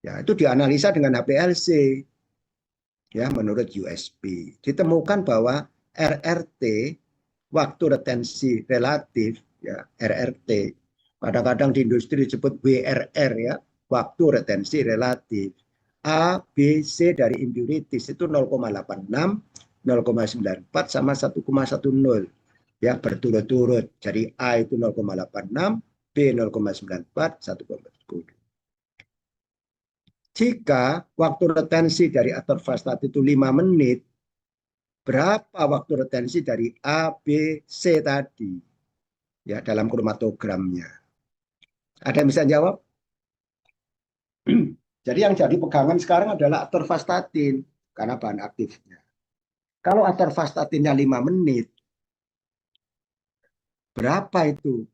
Ya, itu dianalisa dengan HPLC. Ya, menurut USP ditemukan bahwa RRT, waktu retensi relatif, ya, RRT, kadang-kadang di industri disebut WRR, ya, waktu retensi relatif. A, B, C dari impurities itu 0,86, 0,94 sama 1,10, ya, berturut-turut. Jadi A itu 0,86, B 0,94, 1,10. Jika waktu retensi dari atorvastatin itu 5 menit, berapa waktu retensi dari A, B, C tadi? Ya, dalam kromatogramnya. Ada yang bisa jawab? Jadi yang jadi pegangan sekarang adalah atorvastatin karena bahan aktifnya. Kalau atorvastatinnya 5 menit, berapa itu?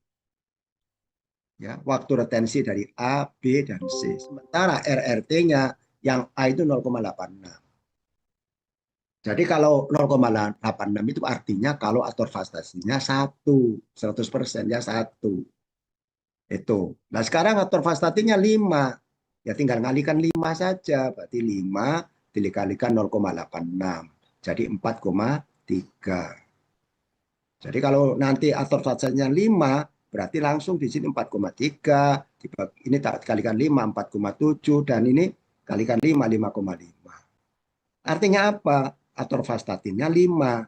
Ya, waktu retensi dari A, B, dan C. Sementara RRT-nya yang A itu 0,86. Jadi kalau 0,86 itu artinya kalau atorvastatinnya 100% ya 1. Itu. Nah sekarang atorvastatinnya 5. Ya tinggal ngalikan 5 saja. Berarti 5 dikalikan 0,86. Jadi 4,3. Jadi kalau nanti atorvastatinnya 5, berarti langsung di sini 4,3. Ini tak kalikan 5, 4,7. Dan ini kalikan 5, 5,5. Artinya apa? Atorvastatinnya 5.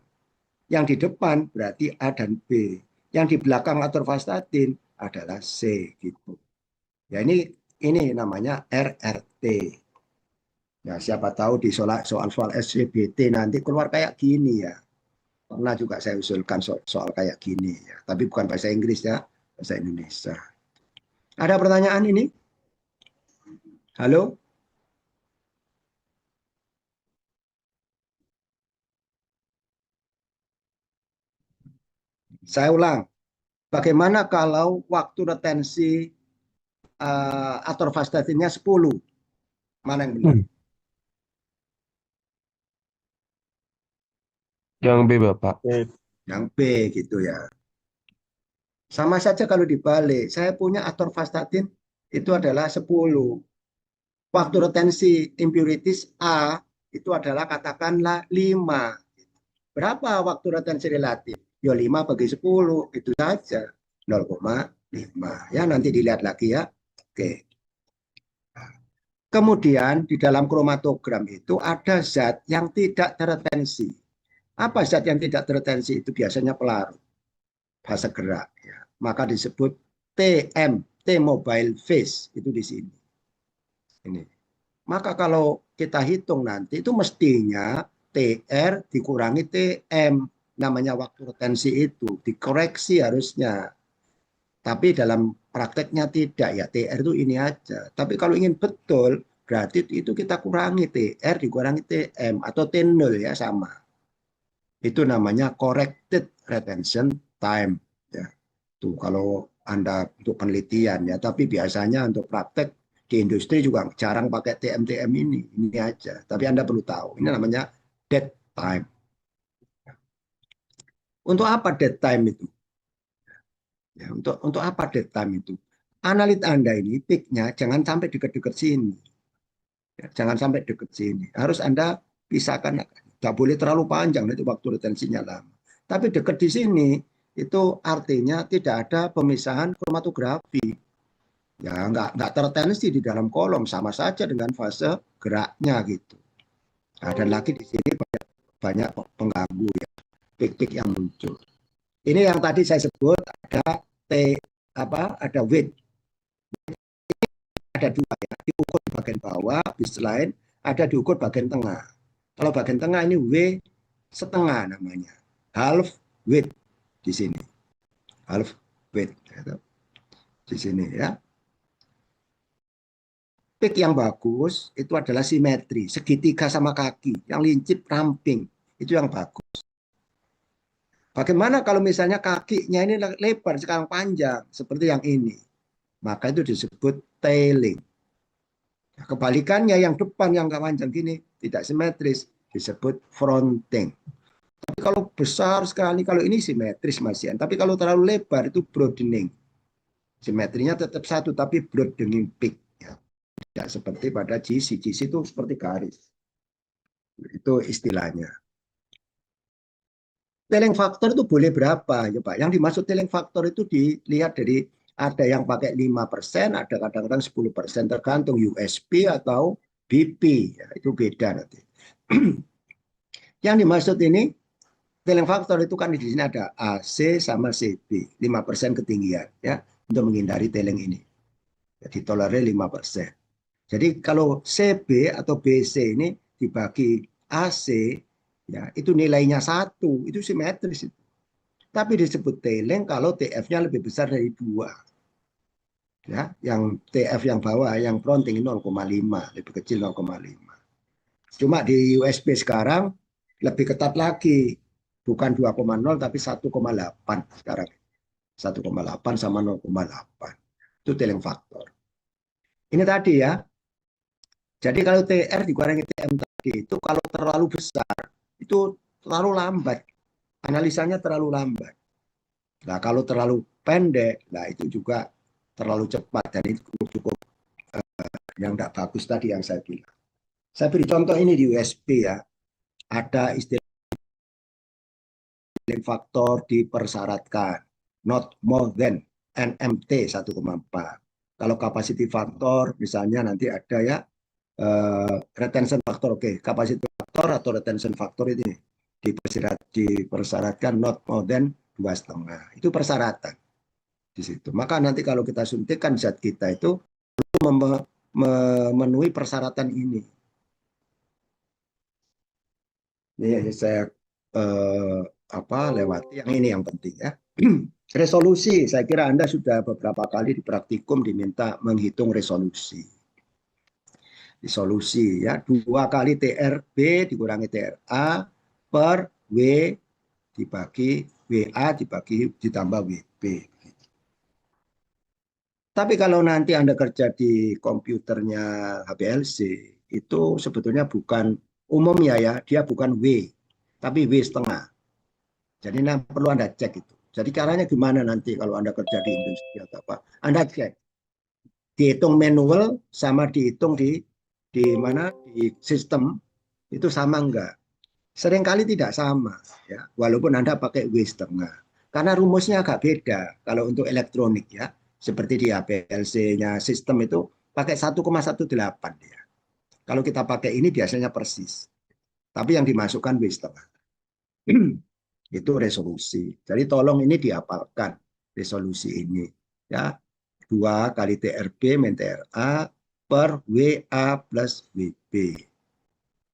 Yang di depan berarti A dan B. Yang di belakang atorvastatin adalah C gitu. Ya ini namanya RRT. Ya siapa tahu di soal-soal SCBT nanti keluar kayak gini ya. Pernah juga saya usulkan soal kayak gini ya. Tapi bukan bahasa Inggris ya, bahasa Indonesia. Ada pertanyaan ini? Halo? Saya ulang. Bagaimana kalau waktu retensi atorvastatinnya 10? Mana yang benar? Yang B, Bapak. Yang B gitu ya. Sama saja kalau dibalik. Saya punya atorvastatin itu adalah 10. Waktu retensi impurities A itu adalah katakanlah 5. Berapa waktu retensi relatif? Ya 5 bagi 10. Itu saja. 0,5. Ya nanti dilihat lagi ya. Oke. Kemudian di dalam kromatogram itu ada zat yang tidak terretensi. Apa zat yang tidak terretensi? Itu biasanya pelarut, fase gerak. Ya. Maka disebut TM, T-mobile phase, itu di sini. Ini. Maka kalau kita hitung nanti itu mestinya TR dikurangi TM, namanya waktu retensi itu, dikoreksi harusnya. Tapi dalam prakteknya tidak ya, TR itu ini aja. Tapi kalau ingin betul, berarti itu kita kurangi TR dikurangi TM atau T0 ya sama. Itu namanya corrected retention time. Ya. Tuh kalau Anda untuk penelitian ya, tapi biasanya untuk praktek di industri juga jarang pakai TM-TM ini aja. Tapi Anda perlu tahu, ini namanya dead time. Untuk apa dead time itu? Ya, untuk apa dead time itu? Analit Anda ini peak-nya jangan sampai dekat-dekat sini. Ya, jangan sampai dekat sini. Harus Anda pisahkan. Tidak boleh terlalu panjang, nanti waktu retensinya lama. Tapi dekat di sini, itu artinya tidak ada pemisahan kromatografi. Ya, nggak terretensi di dalam kolom, sama saja dengan fase geraknya gitu. Nah, dan lagi di sini banyak pengganggu ya, peak-peak yang muncul. Ini yang tadi saya sebut ada ada weight, ada dua ya, diukur di bagian bawah, baseline, ada diukur bagian tengah. Kalau bagian tengah ini W setengah namanya, half weight di sini, half weight di sini ya. Peak yang bagus itu adalah simetri, segitiga sama kaki, yang lincip ramping, itu yang bagus. Bagaimana kalau misalnya kakinya ini lebar, sekarang panjang, seperti yang ini? Maka itu disebut tailing. Nah, kebalikannya yang depan yang nggak panjang gini, tidak simetris, disebut fronting. Tapi kalau besar sekali, kalau ini simetris Mas Ian. Tapi kalau terlalu lebar itu broadening. Simetrinya tetap satu, tapi broadening peak. Ya. Tidak seperti pada GC. GC itu seperti garis. Itu istilahnya. Tailing factor itu boleh berapa ya Pak? Yang dimaksud tailing factor itu dilihat dari ada yang pakai 5%, ada kadang-kadang 10%, tergantung USP atau BP. Ya, itu beda nanti. Yang dimaksud ini, tailing factor itu kan di sini ada AC sama CB, 5% ketinggian ya, untuk menghindari tailing ini. Jadi tolerir 5%. Jadi kalau CB atau BC ini dibagi AC, ya itu nilainya 1, itu simetris. Tapi disebut tailing kalau TF-nya lebih besar dari 2. Ya, yang TF yang bawah, yang fronting 0,5, lebih kecil 0,5. Cuma di USB sekarang lebih ketat lagi, bukan 2,0 tapi 1,8 sekarang. 1,8 sama 0,8. Itu tailing factor. Ini tadi ya. Jadi kalau TR dikurangi TM tadi itu kalau terlalu besar, itu terlalu lambat. Analisanya terlalu lambat. Nah, kalau terlalu pendek, nah itu juga terlalu cepat dan itu cukup yang tidak bagus tadi yang saya bilang. Saya beri contoh ini di USB ya. Ada istilah faktor dipersyaratkan not more than NMT 1,4. Kalau capacity factor misalnya nanti ada ya retention factor, oke, capacity factor atau retention factor ini dipersyaratkan not more than 2,5. Itu persyaratan di situ. Maka nanti kalau kita suntikkan zat kita itu memenuhi persyaratan ini. Ini saya lewati yang ini yang penting ya. Resolusi, saya kira Anda sudah beberapa kali di praktikum diminta menghitung resolusi. Resolusi ya, 2 kali TRB dikurangi TRA per W dibagi WA ditambah WB. Tapi kalau nanti Anda kerja di komputernya HPLC, itu sebetulnya bukan umumnya ya, dia bukan W, tapi W setengah. Jadi perlu Anda cek itu. Jadi caranya gimana nanti kalau Anda kerja di industri atau apa? Anda cek. Dihitung manual sama dihitung di mana di sistem itu sama enggak? Seringkali tidak sama ya, walaupun Anda pakai W setengah. Karena rumusnya agak beda kalau untuk elektronik ya. Seperti di HPLC-nya sistem itu pakai 1,18 ya. Kalau kita pakai ini biasanya persis. Tapi yang dimasukkan W setengah. Itu resolusi. Jadi tolong ini dihafalkan resolusi ini. Ya, 2 kali TRB min TRA per WA plus WB.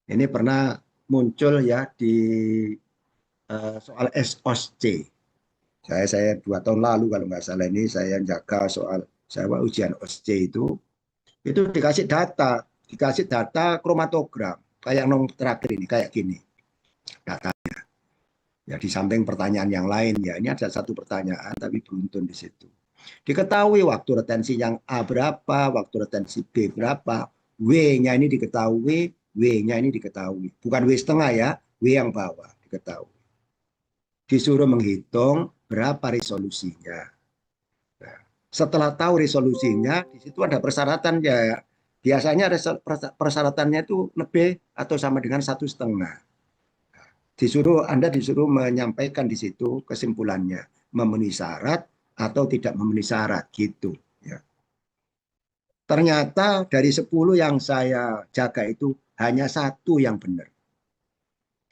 Ini pernah muncul ya di soal SOSC. Saya 2 tahun lalu kalau nggak salah ini saya jaga soal ujian OSC itu dikasih data kromatogram kayak nomor terakhir ini kayak gini datanya. Ya di samping pertanyaan yang lain ya ini ada satu pertanyaan tapi beruntun di situ. Diketahui waktu retensi yang A berapa, waktu retensi B berapa, W-nya ini diketahui, W-nya ini diketahui. Bukan W setengah ya, W yang bawah diketahui. Disuruh menghitung berapa resolusinya. Nah, setelah tahu resolusinya, di situ ada persyaratan ya. Biasanya persyaratannya itu lebih atau sama dengan 1,5. Anda disuruh menyampaikan di situ kesimpulannya, memenuhi syarat atau tidak memenuhi syarat gitu. Ya. Ternyata dari 10 yang saya jaga itu hanya 1 yang benar.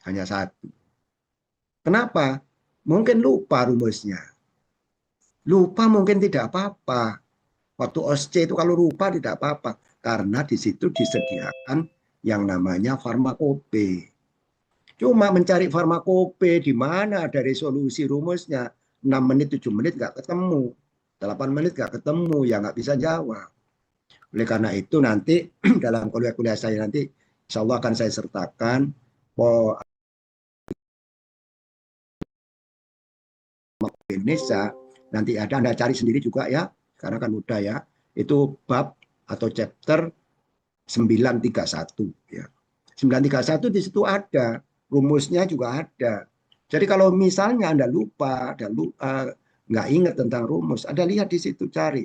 Hanya 1. Kenapa? Mungkin lupa rumusnya. Lupa mungkin tidak apa-apa. Waktu OSC itu kalau lupa tidak apa-apa. Karena di situ disediakan yang namanya farmakope. Cuma mencari farmakope di mana ada resolusi rumusnya. 6 menit, 7 menit nggak ketemu. 8 menit nggak ketemu, ya nggak bisa jawab. Oleh karena itu nanti dalam kuliah-kuliah saya nanti insya Allah akan saya sertakan Indonesia, nanti ada Anda cari sendiri juga ya, karena kan mudah ya. Itu bab atau chapter 931 ya. 931 di situ ada, rumusnya juga ada. Jadi kalau misalnya Anda lupa, nggak ingat tentang rumus, Anda lihat di situ cari.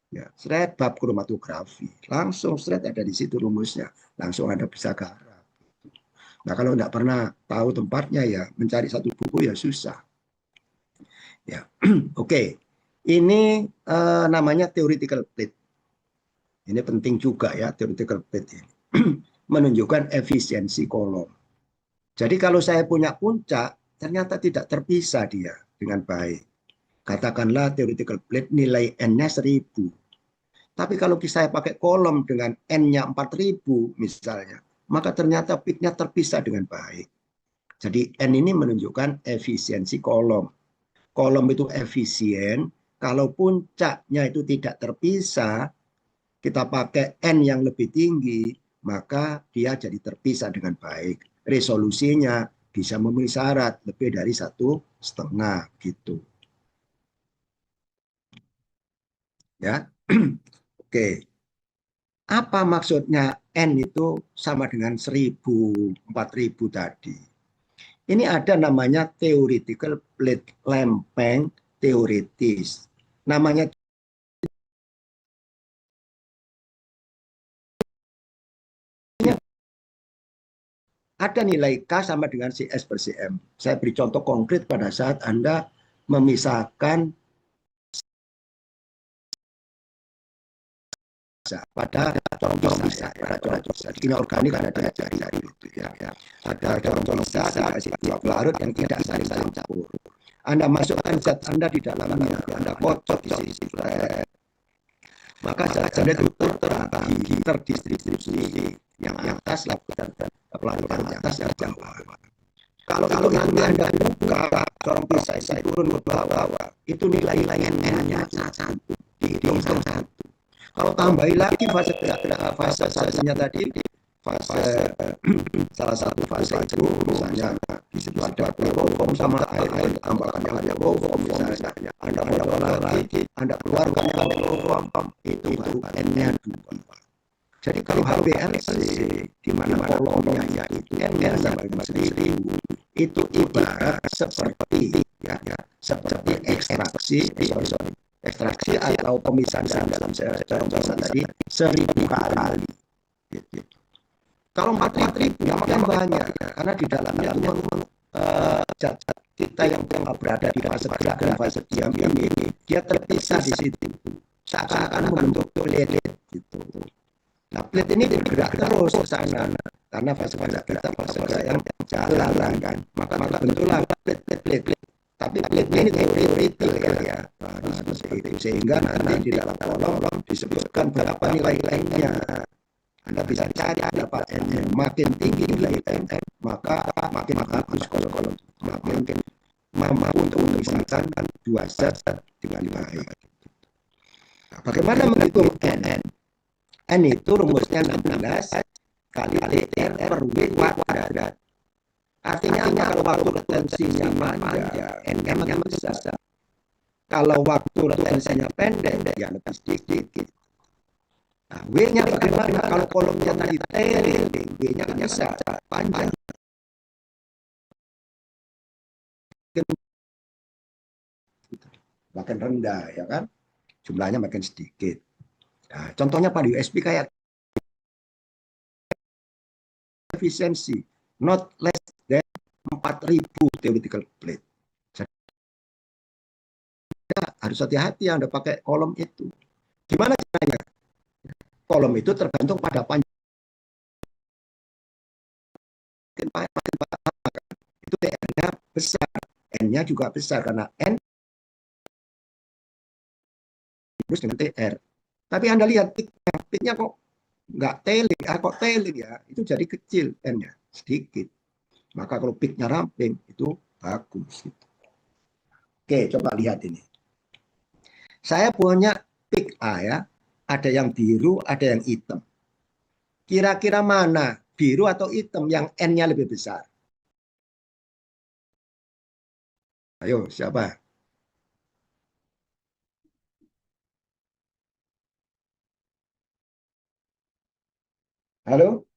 Ya, thread bab kromatografi, langsung thread ada di situ rumusnya, langsung Anda bisa garap. Nah kalau nggak pernah tahu tempatnya ya mencari satu buku ya susah. Ya, oke. Ini namanya theoretical plate. Ini penting juga ya theoretical plate ini. Menunjukkan efisiensi kolom. Jadi kalau saya punya puncak, ternyata tidak terpisah dia dengan baik. Katakanlah theoretical plate nilai N-nya 1000. Tapi kalau saya pakai kolom dengan N-nya 4000 misalnya, maka ternyata peak-nya terpisah dengan baik. Jadi N ini menunjukkan efisiensi kolom. Kolom itu efisien, kalau puncaknya itu tidak terpisah, kita pakai N yang lebih tinggi, maka dia jadi terpisah dengan baik. Resolusinya bisa memenuhi syarat lebih dari 1,5 gitu. Ya. Oke. Apa maksudnya N itu sama dengan 1000, 4000 tadi? Ini ada namanya theoretical plate, lempeng teoritis. Namanya ada nilai K sama dengan CS per cm. Saya beri contoh konkret pada saat Anda memisahkan pada contoh bisa pada contoh kimia organik ada diajari itu ya. Ada contoh bisa dikasih dua pelarut yang tidak saling campur. Anda masukkan zat Anda di dalamnya, Anda kocok di sisi flat. Maka zat-zatnya itu terbagi, terdistribusi. Yang atas lakukan pelarut atas yang bawah. Kalau nanti Anda buka corong pisah turun ke bawah, itu nilai-nilai N-nya satu, dihitung satu. Kalau tambahin lagi fasenya tadi, fase salah satu fase itu misalnya di situ ada kloroform sama air, tambahkan yang ada kloroform misalnya, Anda lagi, Anda keluarkan yang kloroform, itu N-nya 2. Jadi kalau HPLC di mana kolomnya yaitu N-nya sama dengan 1000, itu ibarat seperti seperti ekstraksi atau pemisahan dalam cara tadi 1000 kali. Kalau 4000 makin banyak karena di dalamnya memang zat kita yang berada di fase gerak dan fase diam ini dia terpisah di situ seakan-akan membentuk plate gitu. Nah plate ini bergerak terus ke sana karena fase kita fase gerak yang jalan kan, maka bentuklah plate. Tapi plate-nya ini teoritikal ya. Sehingga nanti di dalam kolom disebutkan berapa nilai-nilainya. Anda bisa cari berapa N. Makin tinggi nilai N, maka makin bagus kolom. Makin mampu untuk memisahkan dua zat dengan baik. Bagaimana menghitung N? N itu rumusnya 16 kali R per W kuadrat. Artinya kalau waktu retensinya panjang, N-nya besar. Kalau waktu retensinya pendek, ya lebih sedikit. Nah, W-nya bagaimana? Kalau kolomnya tadi tailing, W-nya bisa panjang. Makin rendah, ya kan? Jumlahnya makin sedikit. Nah, contohnya pada USB kayak efisiensi, not less than 4000 theoretical plate. Jadi, harus hati-hati Anda pakai kolom itu. Gimana caranya? Kolom itu tergantung pada panjang. Itu TR-nya besar, N-nya juga besar karena N terus dengan TR. Tapi Anda lihat peak-nya kok nggak tailing, kok tailing ya, itu jadi kecil N-nya, sedikit. Maka kalau peak-nya ramping itu bagus. Oke, coba lihat ini. Saya punya peak A ya, ada yang biru, ada yang hitam. Kira-kira mana, biru atau hitam yang N-nya lebih besar? Ayo, siapa? Halo?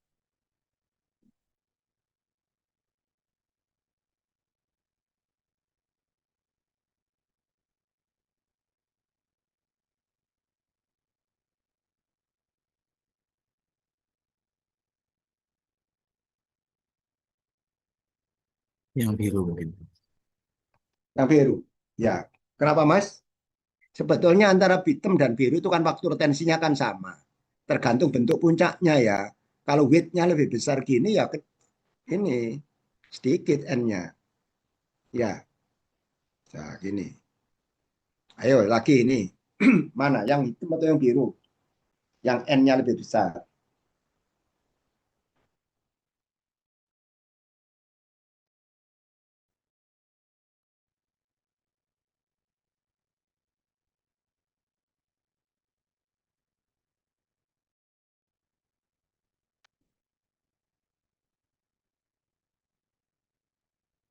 Yang biru mungkin. Yang biru. Ya, kenapa Mas? Sebetulnya antara hitam dan biru itu kan faktor tensinya kan sama. Tergantung bentuk puncaknya ya. Kalau width-nya lebih besar gini ya ini sedikit N-nya. Ya, nah gini. Ayo lagi ini. Mana yang hitam atau yang biru? Yang N-nya lebih besar.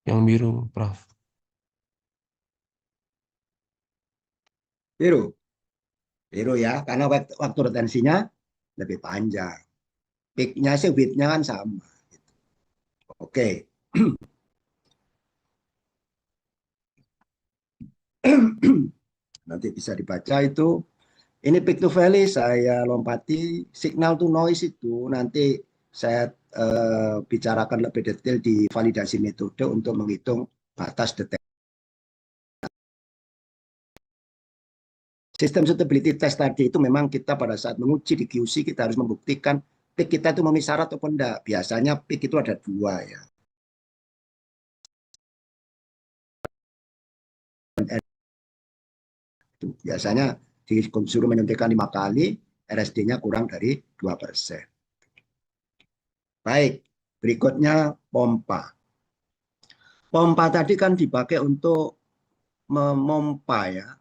Yang biru, Prof. Biru. Biru ya, karena waktu retensinya lebih panjang. Peak-nya sih width-nya kan sama. Oke. Nanti bisa dibaca itu. Ini peak to valley saya lompati, signal to noise itu nanti saya bicarakan lebih detail di validasi metode untuk menghitung batas deteksi. Sistem suitability test tadi itu memang kita pada saat menguji di QC kita harus membuktikan peak kita itu memenuhi syarat atau tidak. Biasanya peak itu ada dua ya. Biasanya disuruh menyuntikkan 5 kali, RSD-nya kurang dari 2%. Baik, berikutnya pompa. Pompa tadi kan dipakai untuk memompa ya.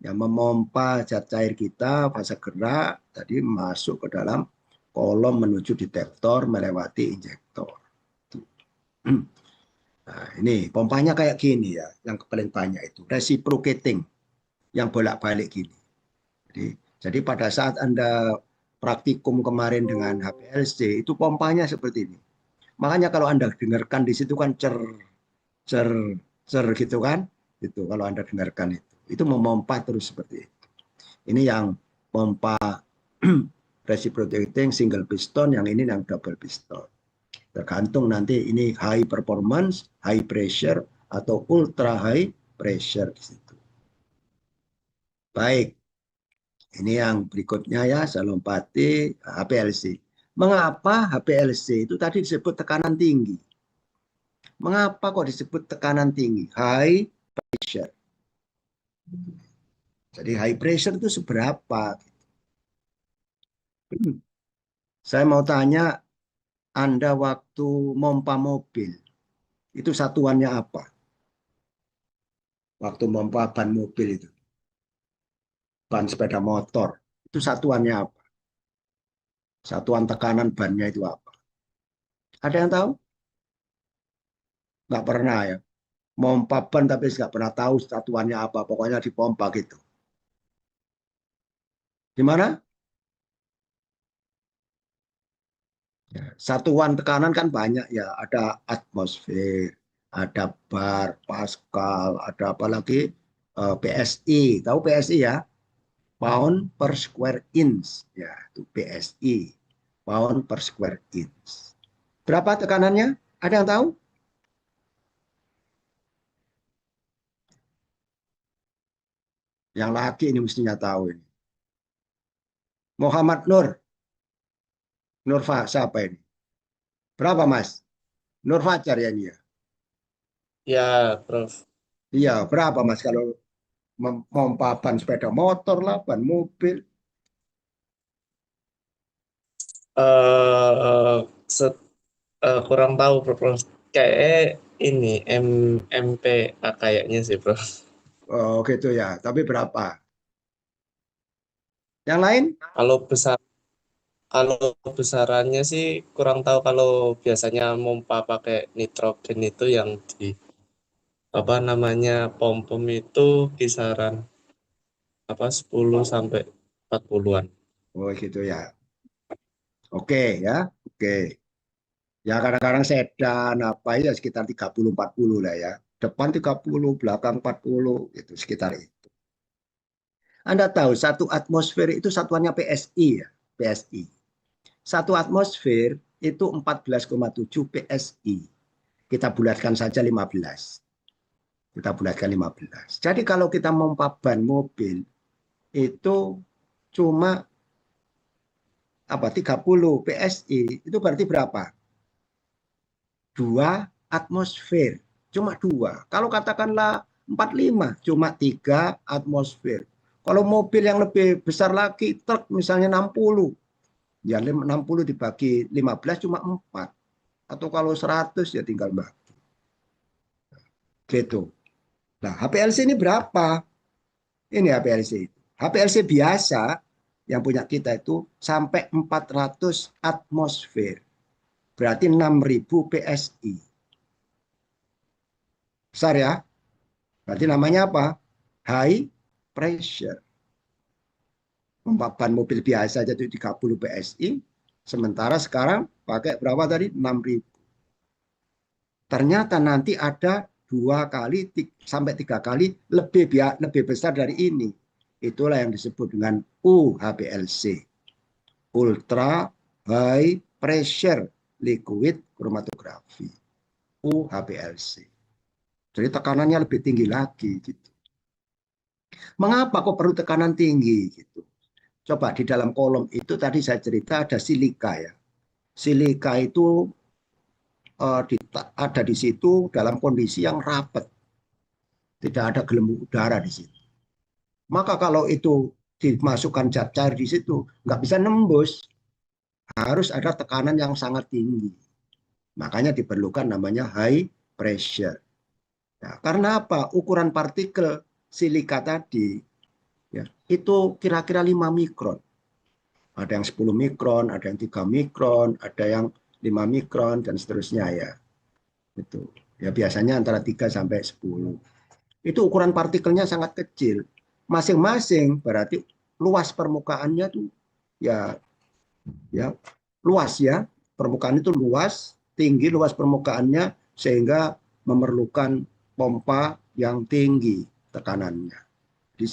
Yang memompa zat cair kita, fase gerak, tadi masuk ke dalam kolom menuju detektor melewati injektor. Nah, ini pompanya kayak gini ya, yang paling banyak itu reciprocating, yang bolak-balik gini. Jadi pada saat Anda praktikum kemarin dengan HPLC, itu pompanya seperti ini. Makanya kalau Anda dengarkan di situ kan cer, cer, cer gitu kan, itu kalau Anda dengarkan itu memompa terus seperti itu. Ini yang pompa reciprocating single piston, yang ini yang double piston. Tergantung nanti ini high performance, high pressure, atau ultra high pressure di situ. Baik, ini yang berikutnya ya, saya lompati HPLC. Mengapa HPLC itu tadi disebut tekanan tinggi? Mengapa kok disebut tekanan tinggi? High pressure. Jadi high pressure itu seberapa? Saya mau tanya, Anda waktu mompa mobil, itu satuannya apa? Waktu mompa ban mobil itu, ban sepeda motor, itu satuannya apa? Satuan tekanan bannya itu apa? Ada yang tahu? Nggak pernah ya. Mompa ban tapi nggak pernah tahu satuannya apa. Pokoknya dipompa gitu. Gimana? Satuan tekanan kan banyak ya. Ada atmosfer, ada bar, pascal, ada apa lagi? PSI. Tahu PSI ya? Pound per square inch. Ya, itu PSI. Pound per square inch. Berapa tekanannya? Ada yang tahu? Yang laki ini mestinya tahu ini. Muhammad Nur. Nurfa, siapa ini? Berapa Mas? Nur Fajar ya ini ya? Ya, Prof. Iya, berapa Mas kalau memompa ban sepeda motor lah, ban mobil? eh kurang tahu, Prof. Kayak ini MPA kayaknya sih, Prof. Oh gitu ya, tapi berapa? Yang lain? Kalau besarannya sih kurang tahu, kalau biasanya pompa pakai nitrogen itu yang di apa namanya pom-pom itu kisaran 10 sampai 40-an. Oh gitu ya. Oke ya. Oke. Ya kadang-kadang sedan apa ya sekitar 30-40 lah ya. Depan 30, belakang 40, itu sekitar itu. Anda tahu satu atmosfer itu satuannya PSI ya, PSI. Satu atmosfer itu 14,7 PSI. Kita bulatkan saja 15. Kita bulatkan 15. Jadi kalau kita memompa ban mobil itu cuma 30 PSI, itu berarti berapa? 2 atmosfer. Cuma 2. Kalau katakanlah 45, cuma 3 atmosfer. Kalau mobil yang lebih besar lagi, truk misalnya 60, ya 60 dibagi 15 cuma 4. Atau kalau 100 ya tinggal bagi. Gitu. Nah, HPLC ini berapa? Ini HPLC. HPLC biasa yang punya kita itu sampai 400 atmosfer. Berarti 6.000 PSI. Besar ya? Berarti namanya apa? High pressure. Ban mobil biasa jadi 30 PSI. Sementara sekarang pakai berapa tadi? 6.000. Ternyata nanti ada 2 kali sampai 3 kali lebih besar dari ini. Itulah yang disebut dengan UHPLC. Ultra High Pressure Liquid Chromatography. UHPLC. Jadi tekanannya lebih tinggi lagi gitu. Mengapa kok perlu tekanan tinggi gitu? Coba di dalam kolom itu tadi saya cerita ada silika ya. Silika itu ada di situ dalam kondisi yang rapat. Tidak ada gelembung udara di situ. Maka kalau itu dimasukkan zat cair di situ, nggak bisa nembus. Harus ada tekanan yang sangat tinggi. Makanya diperlukan namanya high pressure. Nah, karena apa? Ukuran partikel silika tadi ya, itu kira-kira 5 mikron. Ada yang 10 mikron, ada yang 3 mikron, ada yang 5 mikron, dan seterusnya ya. Itu. Ya biasanya antara 3 sampai 10. Itu ukuran partikelnya sangat kecil. Masing-masing berarti luas permukaannya tuh ya luas ya. Permukaan itu luas, tinggi luas permukaannya sehingga memerlukan pompa yang tinggi tekanannya. Jadi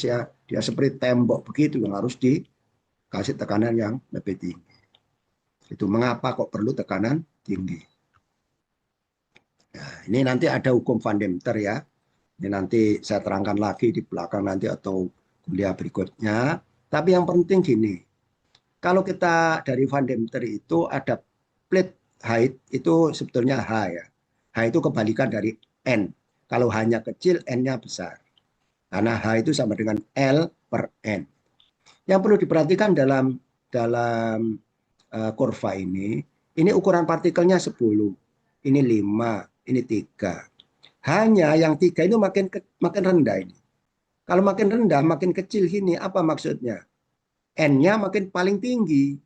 dia seperti tembok begitu yang harus dikasih tekanan yang lebih tinggi. Itu mengapa kok perlu tekanan tinggi. Nah, ini nanti ada hukum Van Deventer ya. Ini nanti saya terangkan lagi di belakang nanti atau kuliah berikutnya. Tapi yang penting gini, kalau kita dari Van Deventer itu ada plate height itu sebetulnya H ya. H itu kebalikan dari N. Kalau H-nya kecil, N-nya besar. Karena H itu sama dengan L per N. Yang perlu diperhatikan dalam kurva ini ukuran partikelnya 10, ini 5, ini 3. Hanya yang 3 itu makin rendah ini. Kalau makin rendah, makin kecil ini, apa maksudnya? N-nya makin paling tinggi.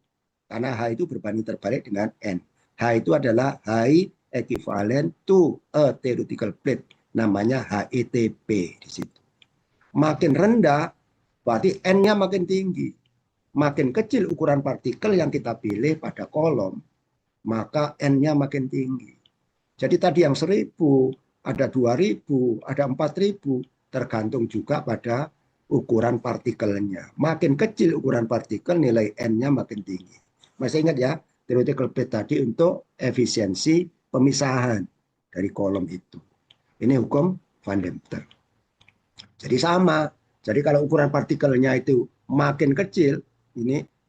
Karena H itu berbanding terbalik dengan N. H itu adalah high equivalent to a theoretical plate. Namanya HETP di situ. Makin rendah, berarti N-nya makin tinggi. Makin kecil ukuran partikel yang kita pilih pada kolom, maka N-nya makin tinggi. Jadi tadi yang 1000, ada 2000, ada 4000, tergantung juga pada ukuran partikelnya. Makin kecil ukuran partikel, nilai N-nya makin tinggi. Masih ingat ya, theoretical plate tadi untuk efisiensi pemisahan dari kolom itu. Ini hukum Van Deventer. Jadi sama. Jadi kalau ukuran partikelnya itu makin kecil,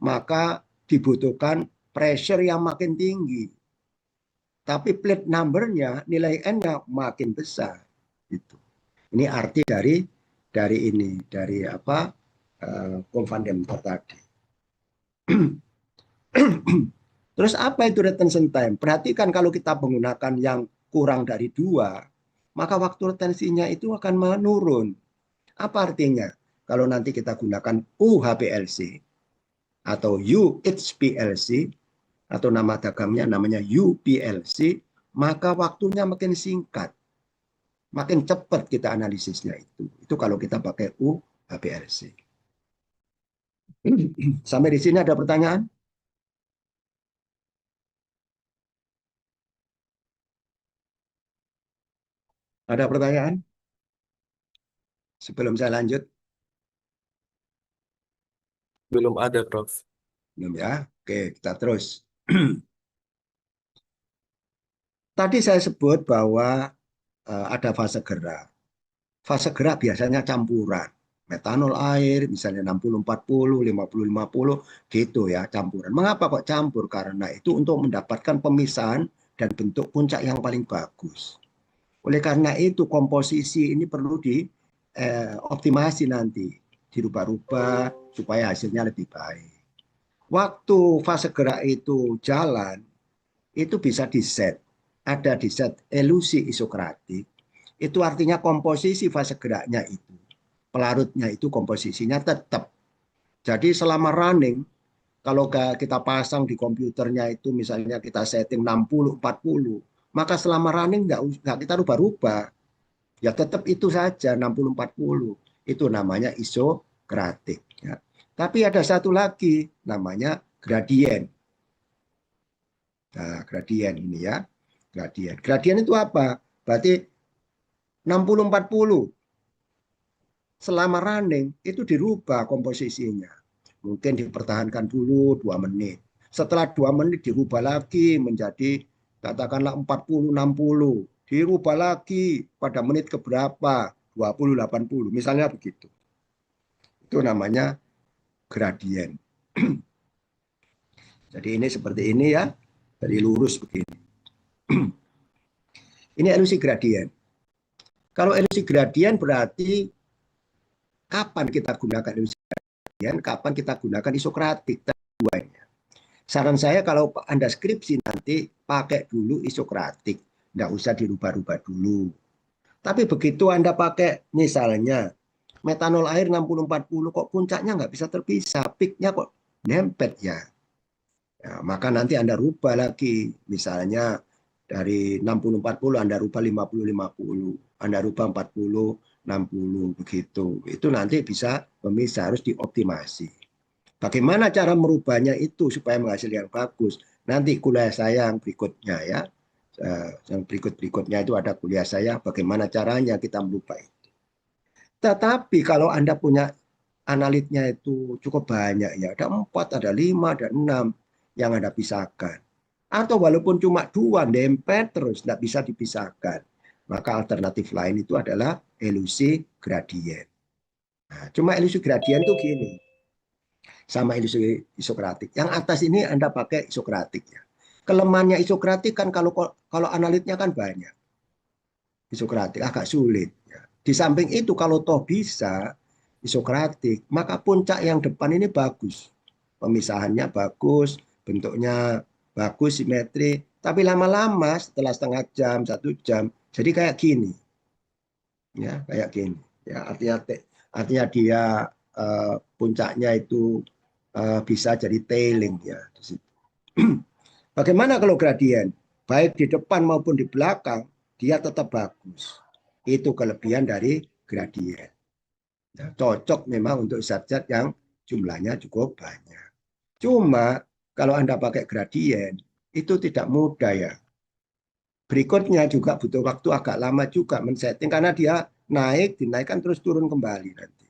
maka dibutuhkan pressure yang makin tinggi. Tapi plate number-nya, nilai N-nya makin besar. Itu. Ini arti dari hukum Van Deventer tadi. Terus apa itu retention time? Perhatikan kalau kita menggunakan yang kurang dari 2, maka waktu retensinya itu akan menurun. Apa artinya? Kalau nanti kita gunakan UHPLC, atau UHPLC atau nama dagangnya namanya UPLC, maka waktunya makin singkat. Makin cepat kita analisisnya itu. Itu kalau kita pakai UHPLC. Sampai di sini ada pertanyaan? Ada pertanyaan? Sebelum saya lanjut? Belum ada, Prof. Belum ya? Oke, kita terus. Tadi saya sebut bahwa ada fase gerak. Fase gerak biasanya campuran. Metanol air, misalnya 60-40, 50-50, gitu ya, campuran. Mengapa kok campur? Karena itu untuk mendapatkan pemisahan dan bentuk puncak yang paling bagus. Oleh karena itu, komposisi ini perlu dioptimasi nanti. Dirubah-rubah supaya hasilnya lebih baik. Waktu fase gerak itu jalan, itu bisa di-set. Ada di-set elusi isokratik. Itu artinya komposisi fase geraknya itu. Pelarutnya itu komposisinya tetap. Jadi selama running, kalau kita pasang di komputernya itu misalnya kita setting 60-40, maka selama running nggak kita rubah-rubah. Ya tetap itu saja 60-40. Itu namanya isokratik. Ya. Tapi ada satu lagi namanya gradien. Nah, gradien ini ya. Gradien. Gradien itu apa? Berarti 60-40. Selama running itu dirubah komposisinya. Mungkin dipertahankan dulu 2 menit. Setelah 2 menit dirubah lagi menjadi katakanlah 40-60. Dirubah lagi pada menit keberapa? 20-80. Misalnya begitu. Itu namanya gradien. Jadi ini seperti ini ya. Dari lurus begini. Ini elusi gradien. Kalau elusi gradien berarti kapan kita gunakan elusi gradien, kapan kita gunakan isokratik. Saran saya kalau Anda skripsi nanti pakai dulu isokratik. Nggak usah dirubah-rubah dulu. Tapi begitu Anda pakai misalnya metanol air 60-40 kok puncaknya nggak bisa terpisah. Peaknya kok nempet ya. Ya, maka nanti Anda rubah lagi. Misalnya dari 60-40 Anda rubah 50-50. Anda rubah 40-60 begitu. Itu nanti bisa pemisah, harus dioptimasi. Bagaimana cara merubahnya itu supaya menghasilkan yang bagus? Nanti kuliah saya yang berikutnya ya. Yang berikut-berikutnya itu ada kuliah saya bagaimana caranya kita merubah itu. Tetapi kalau Anda punya analitnya itu cukup banyak ya. Ada 4, ada 5, ada 6 yang Anda pisahkan. Atau walaupun cuma 2 dempet terus tidak bisa dipisahkan. Maka alternatif lain itu adalah elusi gradien. Nah, cuma elusi gradien itu gini. Sama elusi isokratik. Yang atas ini Anda pakai isokratik ya. Kelemahannya isokratik kan kalau analitnya kan banyak. Isokratik agak sulit. Ya. Di samping itu kalau toh bisa isokratik, maka puncak yang depan ini bagus. Pemisahannya bagus, bentuknya bagus, simetri. Tapi lama-lama setelah setengah jam, 1 jam, jadi kayak gini. Ya, kayak gini. Ya, artinya dia puncaknya itu bisa jadi tailing ya di situ. Bagaimana kalau gradien? Baik di depan maupun di belakang, dia tetap bagus. Itu kelebihan dari gradien. Ya, cocok memang untuk zat-zat yang jumlahnya cukup banyak. Cuma kalau Anda pakai gradien, itu tidak mudah ya. Berikutnya juga butuh waktu agak lama juga men-setting karena dia naik, dinaikkan terus turun kembali nanti.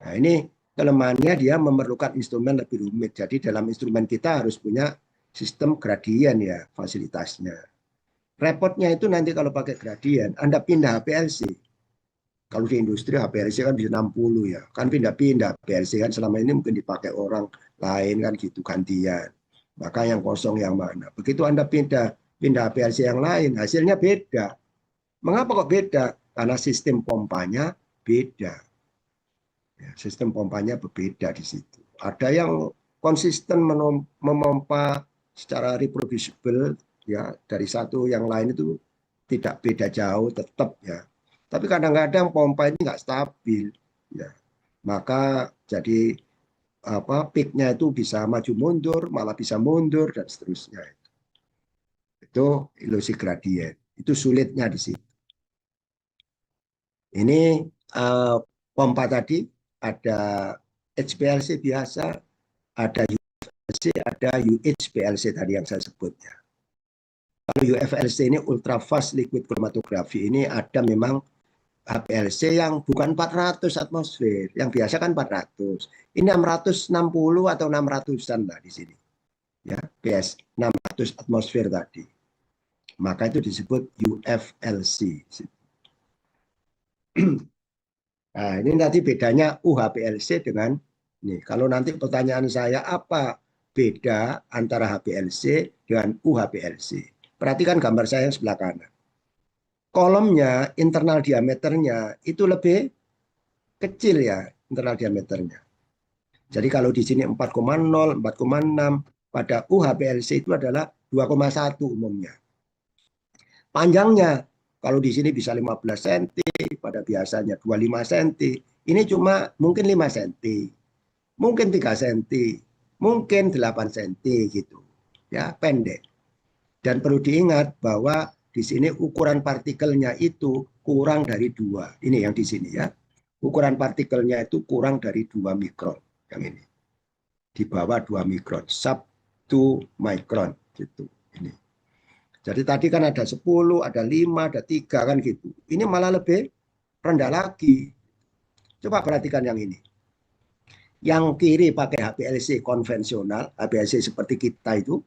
Nah ini kelemahannya dia memerlukan instrumen lebih rumit. Jadi dalam instrumen kita harus punya sistem gradien ya fasilitasnya. Repotnya itu nanti kalau pakai gradien, Anda pindah HPLC. Kalau di industri HPLC kan bisa 60 ya. Kan pindah-pindah HPLC kan selama ini mungkin dipakai orang lain kan gitu gantian. Maka yang kosong yang mana. Begitu Anda pindah HPLC yang lain, hasilnya beda. Mengapa kok beda? Karena sistem pompanya beda. Ya, sistem pompanya berbeda di situ. Ada yang konsisten memompa secara reproducible ya dari satu yang lain itu tidak beda jauh tetap ya. Tapi kadang-kadang pompa ini nggak stabil ya. Maka jadi peak-nya itu bisa maju mundur, malah bisa mundur dan seterusnya. Itu ilusi gradien. Itu sulitnya di situ. Ini pompa tadi ada HPLC biasa, ada UFLC, ada UHPLC tadi yang saya sebutnya. Kalau UFLC ini ultra fast liquid chromatography, ini ada memang HPLC yang bukan 400 atmosfer, yang biasa kan 400. Ini 660 atau 600-an lah di sini. Ya, PS 600 atmosfer tadi. Maka itu disebut UFLC. Nah, ini nanti bedanya UHPLC dengan ini. Kalau nanti pertanyaan saya apa beda antara HPLC dengan UHPLC? Perhatikan gambar saya yang sebelah kanan. Kolomnya, internal diameternya itu lebih kecil ya, internal diameternya. Jadi kalau di sini 4,0, 4,6, pada UHPLC itu adalah 2,1 umumnya. Panjangnya, kalau di sini bisa 15 cm, pada biasanya 25 cm. Ini cuma mungkin 5 cm, mungkin 3 cm, mungkin 8 cm gitu. Ya, pendek. Dan perlu diingat bahwa di sini ukuran partikelnya itu kurang dari 2. Ini yang di sini ya. Ukuran partikelnya itu kurang dari 2 mikron. Yang ini. Di bawah 2 mikron. Sub 2 mikron. Gitu. Ini. Jadi tadi kan ada 10, ada 5, ada 3 kan gitu. Ini malah lebih rendah lagi. Coba perhatikan yang ini. Yang kiri pakai HPLC konvensional. HPLC seperti kita itu.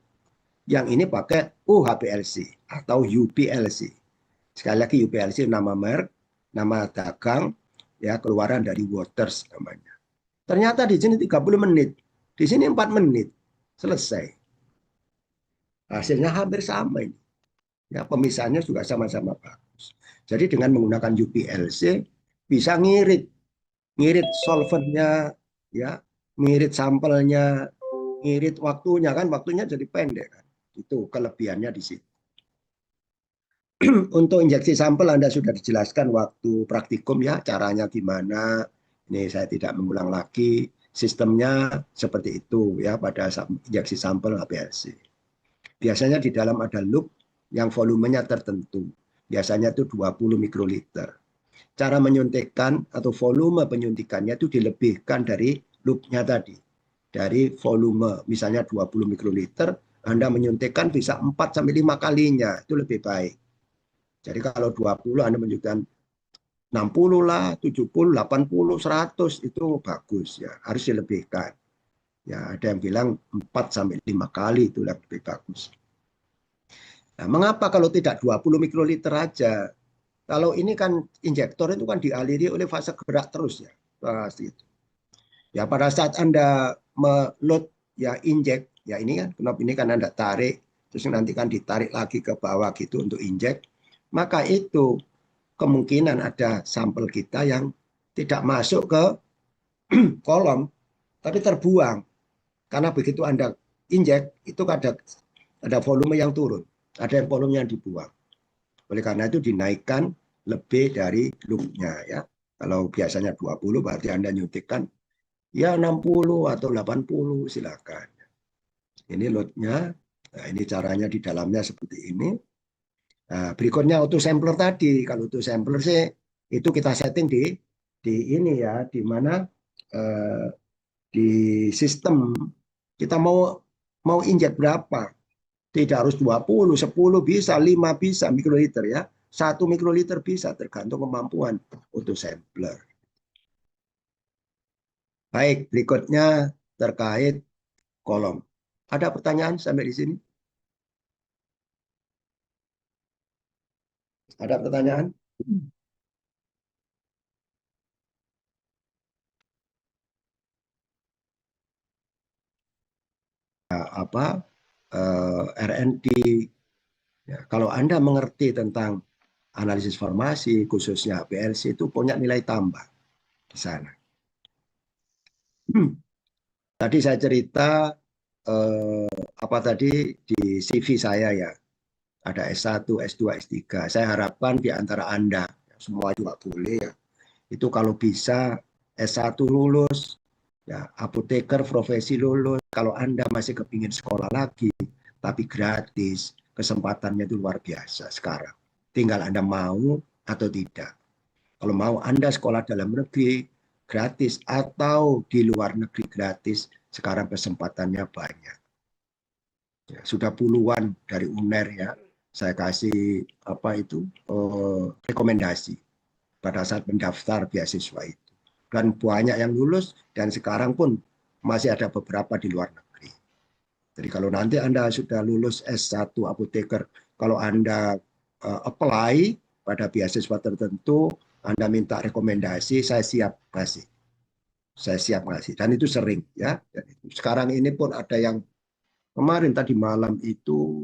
Yang ini pakai UHPLC atau UPLC. Sekali lagi UPLC nama merek, nama dagang, ya keluaran dari Waters namanya. Ternyata di sini 30 menit, di sini 4 menit, selesai. Hasilnya hampir sama ini. Ya, pemisahannya juga sama-sama bagus. Jadi dengan menggunakan UPLC bisa ngirit solventnya, ya, ngirit sampelnya, ngirit waktunya kan, waktunya jadi pendek kan. Itu kelebihannya di situ. Untuk injeksi sampel Anda sudah dijelaskan waktu praktikum ya, caranya gimana. Ini saya tidak mengulang lagi. Sistemnya seperti itu ya pada injeksi sampel HPLC. Biasanya di dalam ada loop yang volumenya tertentu. Biasanya itu 20 mikroliter. Cara menyuntikkan atau volume penyuntikannya itu dilebihkan dari loopnya tadi. Dari volume misalnya 20 mikroliter, Anda menyuntikkan bisa 4-5 kalinya, itu lebih baik. Jadi kalau 20 Anda menyuntikkan 60 lah, 70, 80, 100 itu bagus ya, harus dilebihkan. Ya, ada yang bilang 4-5 kali itu lebih bagus. Nah, mengapa kalau tidak 20 mikroliter aja? Kalau ini kan injektor itu kan dialiri oleh fase gerak terus ya. Pasti itu. Ya pada saat Anda meload ya injek, ya ini kan knob ini kan Anda tarik, terus nanti kan ditarik lagi ke bawah gitu untuk injek, maka itu kemungkinan ada sampel kita yang tidak masuk ke kolom, tapi terbuang. Karena begitu Anda injek, itu ada volume yang turun, ada yang volumenya yang dibuang. Oleh karena itu dinaikkan lebih dari loopnya ya. Kalau biasanya 20 berarti Anda nyuntikkan ya 60 atau 80 silakan. Ini loadnya. Nah, ini caranya di dalamnya seperti ini. Nah, berikutnya auto sampler tadi. Kalau auto sampler sih itu kita setting di ini ya, di mana di sistem kita mau injek berapa. Tidak harus 20, 10 bisa, 5 bisa mikroliter ya. 1 mikroliter bisa tergantung kemampuan auto sampler. Baik, berikutnya terkait kolom. Ada pertanyaan sampai di sini? Ada pertanyaan? RND. Ya, kalau Anda mengerti tentang analisis formasi, khususnya HPLC, itu punya nilai tambah di sana. Tadi saya cerita apa tadi di CV saya ya, ada S1, S2, S3. Saya harapkan di antara Anda, semua juga boleh ya, itu kalau bisa S1 lulus, Ya, apoteker profesi lulus. Kalau Anda masih kepingin sekolah lagi, tapi gratis, kesempatannya itu luar biasa sekarang. Tinggal Anda mau atau tidak. Kalau mau Anda sekolah dalam negeri gratis atau di luar negeri gratis, sekarang kesempatannya banyak. Ya, sudah puluhan dari UNER ya, saya kasih rekomendasi pada saat mendaftar beasiswa itu. Dan banyak yang lulus dan sekarang pun masih ada beberapa di luar negeri. Jadi kalau nanti Anda sudah lulus S1 apoteker, kalau Anda apply pada beasiswa tertentu, Anda minta rekomendasi, saya siap kasih. Saya siap kasih. Dan itu sering ya. Sekarang ini pun ada yang kemarin tadi malam itu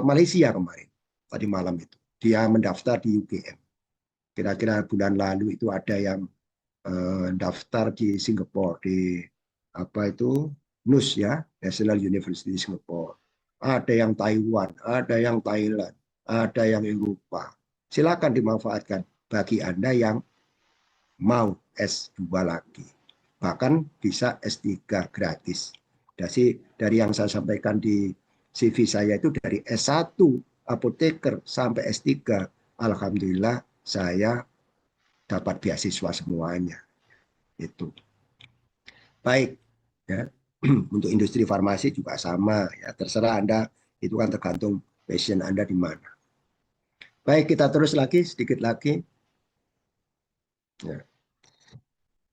Malaysia kemarin. Tadi malam itu. Dia mendaftar di UGM. Kira-kira bulan lalu itu ada yang daftar di Singapura di NUS ya, National University Singapore. Ada yang Taiwan, ada yang Thailand, ada yang Eropa. Silakan dimanfaatkan bagi Anda yang mau S2 lagi. Bahkan bisa S3 gratis. Dari yang saya sampaikan di CV saya itu dari S1 apoteker sampai S3, alhamdulillah saya dapat beasiswa semuanya. Itu. Baik, ya. Untuk industri farmasi juga sama, ya. Terserah Anda, itu kan tergantung passion Anda di mana. Baik, kita terus lagi, sedikit lagi. Ya.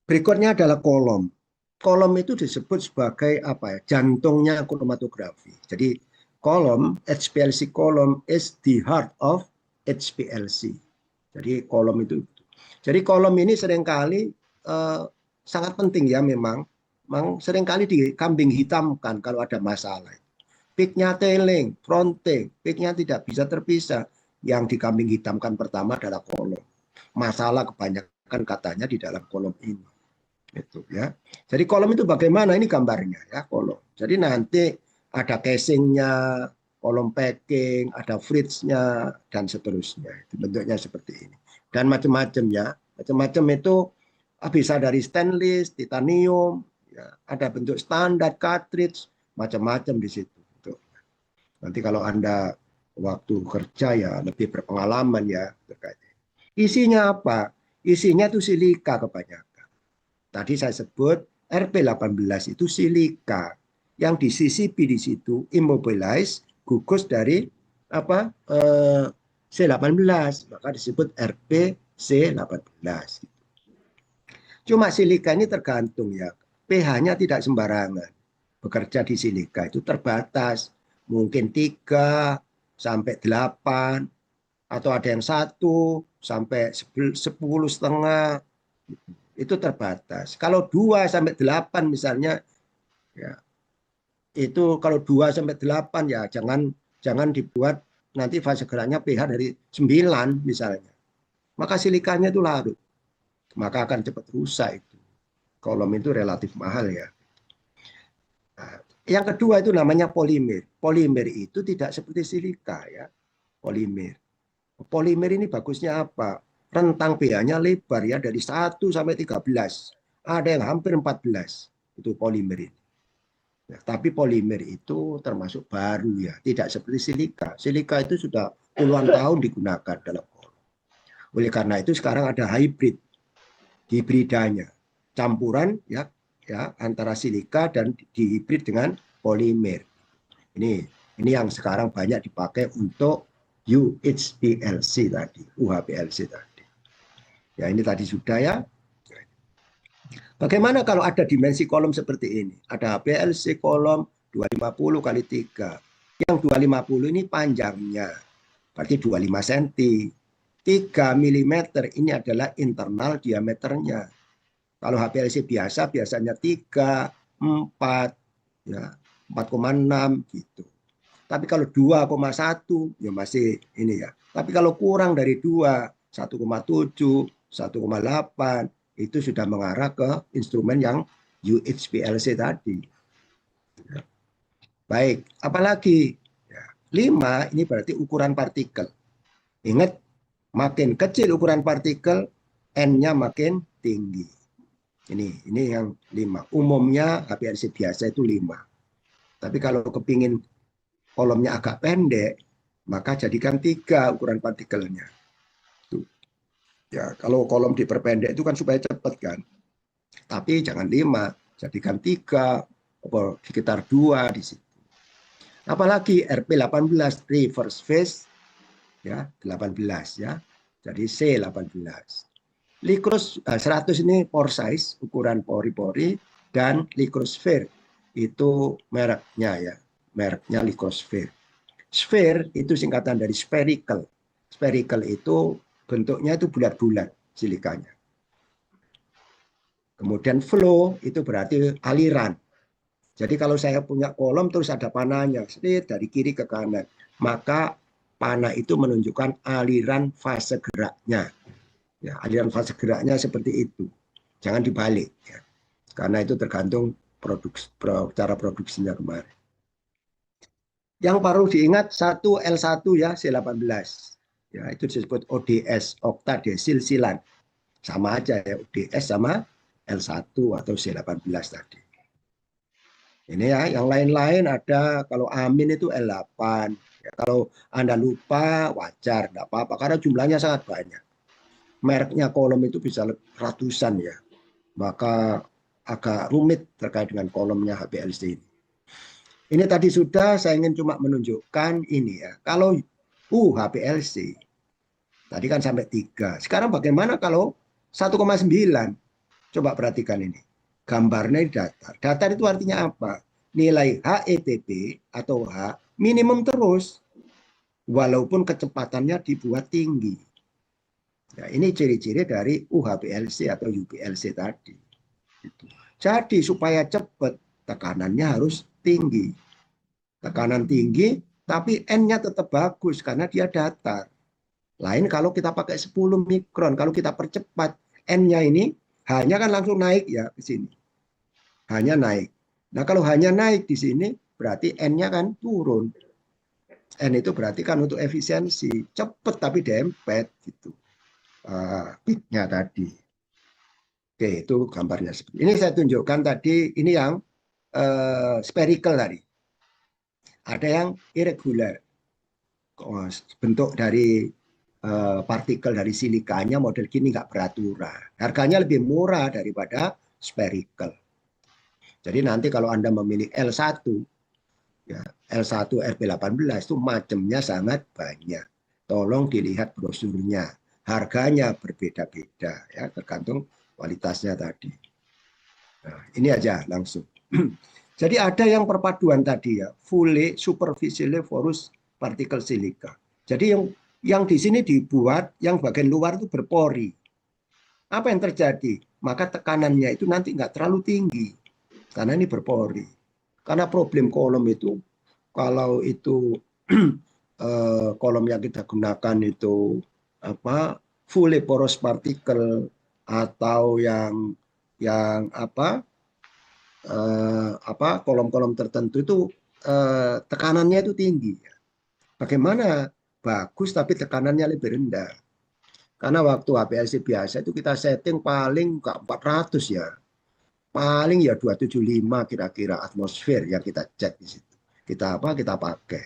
Berikutnya adalah kolom. Kolom itu disebut sebagai jantungnya kromatografi. Jadi kolom, HPLC kolom is the heart of HPLC. Jadi kolom itu. Jadi kolom ini seringkali sangat penting ya memang seringkali dikambing hitamkan kalau ada masalah. Peaknya tailing, fronting, peaknya tidak bisa terpisah. Yang dikambing hitamkan pertama adalah kolom. Masalah kebanyakan katanya di dalam kolom ini. Itu ya. Jadi kolom itu bagaimana? Ini gambarnya ya kolom. Jadi nanti ada casingnya, kolom packing, ada fridge-nya dan seterusnya. Itu bentuknya seperti ini. Dan macam-macam ya. Macam-macam itu bisa dari stainless, titanium, ya. Ada bentuk standar cartridge, macam-macam di situ. Nanti kalau Anda waktu kerja ya lebih berpengalaman ya terkait. Isinya apa? Isinya itu silika kebanyakan. Tadi saya sebut RP18 itu silika. Yang di CCP di situ immobilize gugus dari C18, maka disebut RP-C18. Cuma silika ini tergantung ya, pH-nya tidak sembarangan. Bekerja di silika itu terbatas, mungkin 3 sampai 8, atau ada yang 1 sampai 10,5, itu terbatas. Kalau 2 sampai 8 misalnya, ya itu kalau 2 sampai 8 ya jangan dibuat nanti fase geraknya pH dari 9 misalnya. Maka silikanya itu larut. Maka akan cepat rusak itu. Kolom itu relatif mahal ya. Nah, yang kedua itu namanya polimer. Polimer itu tidak seperti silika ya. Polimer. Polimer ini bagusnya apa? Rentang pH-nya lebar ya dari 1 sampai 13. Ada yang hampir 14. Itu polimer ini. Ya, tapi polimer itu termasuk baru ya, tidak seperti silika. Silika itu sudah puluhan tahun digunakan dalam kolom. Oleh karena itu sekarang ada hibridanya, campuran ya antara silika dan dihibrid dengan polimer. Ini yang sekarang banyak dipakai untuk UHPLC tadi, Ya ini tadi sudah ya. Bagaimana kalau ada dimensi kolom seperti ini? Ada HPLC kolom 250 kali 3. Yang 250 ini panjangnya, berarti 25 cm. 3 mm ini adalah internal diameternya. Kalau HPLC biasanya 3, 4, ya 4,6 gitu. Tapi kalau 2,1 ya masih ini ya. Tapi kalau kurang dari 2, 1,7, 1,8 itu sudah mengarah ke instrumen yang UHPLC tadi. Ya. Baik, apalagi ya, 5 ini berarti ukuran partikel. Ingat, makin kecil ukuran partikel, N-nya makin tinggi. Ini yang 5. Umumnya HPLC biasa itu 5. Tapi kalau kepingin kolomnya agak pendek, maka jadikan 3 ukuran partikelnya. Tuh. Ya, kalau kolom diperpendek itu kan supaya cepat kan. Tapi jangan 5, jadikan 3, sekitar 2 di situ. Apalagi RP18 reverse phase ya 18 ya. Jadi C18. Lichrose 100 ini pore size, ukuran pori-pori, dan Licrosphere itu mereknya ya. Mereknya Licrosphere. Sphere itu singkatan dari spherical. Spherical itu bentuknya itu bulat-bulat silikanya. Kemudian flow itu berarti aliran. Jadi kalau saya punya kolom terus ada panahnya, dari kiri ke kanan, maka panah itu menunjukkan aliran fase geraknya. Ya, aliran fase geraknya seperti itu. Jangan dibalik. Ya. Karena itu tergantung cara produksinya kemarin. Yang perlu diingat 1L1 ya, C18. Ya, itu disebut ODS, oktadesil-silan. Sama aja ya, ODS sama L1 atau C18 tadi. Ini ya, yang lain-lain ada kalau amin itu L8. Ya, kalau Anda lupa wajar, enggak apa-apa karena jumlahnya sangat banyak. Mereknya kolom itu bisa ratusan ya. Maka agak rumit terkait dengan kolomnya HPLC ini. Ini tadi sudah, saya ingin cuma menunjukkan ini ya. Kalau HPLC, tadi kan sampai 3. Sekarang bagaimana kalau 1,9? Coba perhatikan ini. Gambarnya di datar. Datar itu artinya apa? Nilai HETP atau H minimum terus. Walaupun kecepatannya dibuat tinggi. Ya, ini ciri-ciri dari UHPLC atau UPLC tadi. Jadi supaya cepat, tekanannya harus tinggi. Tekanan tinggi, tapi N-nya tetap bagus karena dia datar. Lain kalau kita pakai 10 mikron, kalau kita percepat, N-nya ini hanya kan langsung naik ya ke sini. Hanya naik. Nah kalau hanya naik di sini, berarti N-nya kan turun. N itu berarti kan untuk efisiensi. Cepat tapi dempet gitu. Pitnya tadi. Oke, itu gambarnya. Ini saya tunjukkan tadi, ini yang spherical tadi. Ada yang irregular. Bentuk dari partikel dari silikanya model gini nggak beraturan. Harganya lebih murah daripada spherical. Jadi nanti kalau Anda memilih L1, ya, L1 RP18 itu macamnya sangat banyak. Tolong dilihat brosurnya. Harganya berbeda-beda ya, tergantung kualitasnya tadi. Nah, ini aja langsung. Jadi ada yang perpaduan tadi ya, fully superficially porous particle silica. Jadi yang di sini dibuat, yang bagian luar itu berpori. Apa yang terjadi? Maka tekanannya itu nanti nggak terlalu tinggi karena ini berpori. Karena problem kolom itu kalau itu kolom yang kita gunakan itu fully porous particle atau yang kolom-kolom tertentu itu tekanannya itu tinggi. Bagaimana? Bagus tapi tekanannya lebih rendah. Karena waktu HPLC biasa itu kita setting paling nggak 400 ya. Paling ya 275 kira-kira atmosfer yang kita cek di situ. Kita pakai.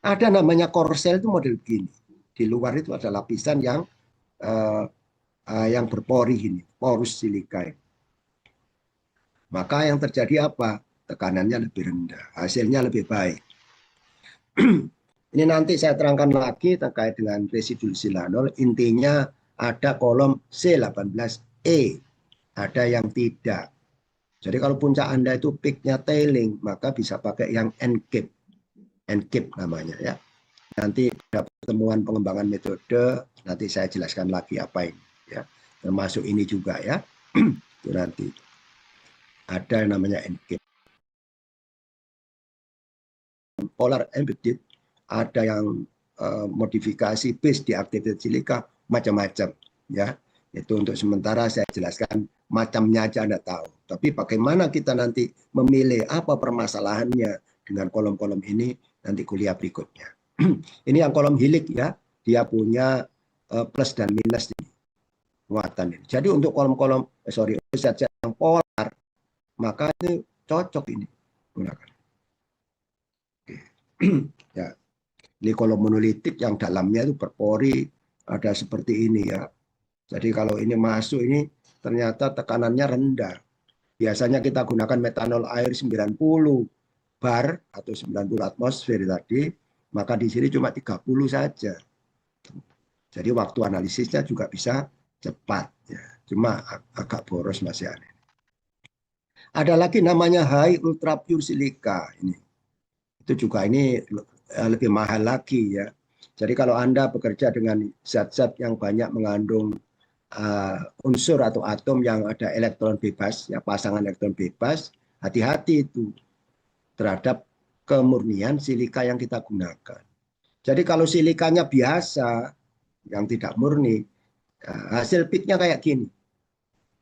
Ada namanya core cell itu model begini. Di luar itu ada lapisan yang berpori ini, porous silica. Maka yang terjadi apa? Tekanannya lebih rendah, hasilnya lebih baik. Ini nanti saya terangkan lagi terkait dengan residu silanol. Intinya ada kolom C18E, ada yang tidak. Jadi kalau puncak Anda itu peaknya tailing, maka bisa pakai yang N-CAP. N-CAP namanya ya. Nanti ada pertemuan pengembangan metode, nanti saya jelaskan lagi apa ini ya. Termasuk ini juga ya. Itu nanti ada yang namanya N-CAP. Polar embedded, ada yang modifikasi base deactivated silica, macam-macam ya. Itu untuk sementara saya jelaskan macamnya aja Anda tahu. Tapi bagaimana kita nanti memilih apa permasalahannya dengan kolom-kolom ini nanti kuliah berikutnya. Ini yang kolom hilik ya, dia punya plus dan minus ini. muatan ini. Jadi untuk kolom-kolom, zat-zat yang polar, maka ini cocok ini gunakan. Ya, ini kolom monolitik yang dalamnya itu berpori, ada seperti ini ya. Jadi kalau ini masuk ini ternyata tekanannya rendah. Biasanya kita gunakan metanol air 90 bar atau 90 atmosfer tadi, maka di sini cuma 30 saja. Jadi waktu analisisnya juga bisa cepat ya. Cuma agak boros masih aneh. Ada lagi namanya high ultra pure silica ini. Itu juga ini lebih mahal lagi ya. Jadi kalau Anda bekerja dengan zat-zat yang banyak mengandung unsur atau atom yang ada elektron bebas, ya pasangan elektron bebas, hati-hati itu terhadap kemurnian silika yang kita gunakan. Jadi kalau silikanya biasa, yang tidak murni, hasil peaknya kayak gini.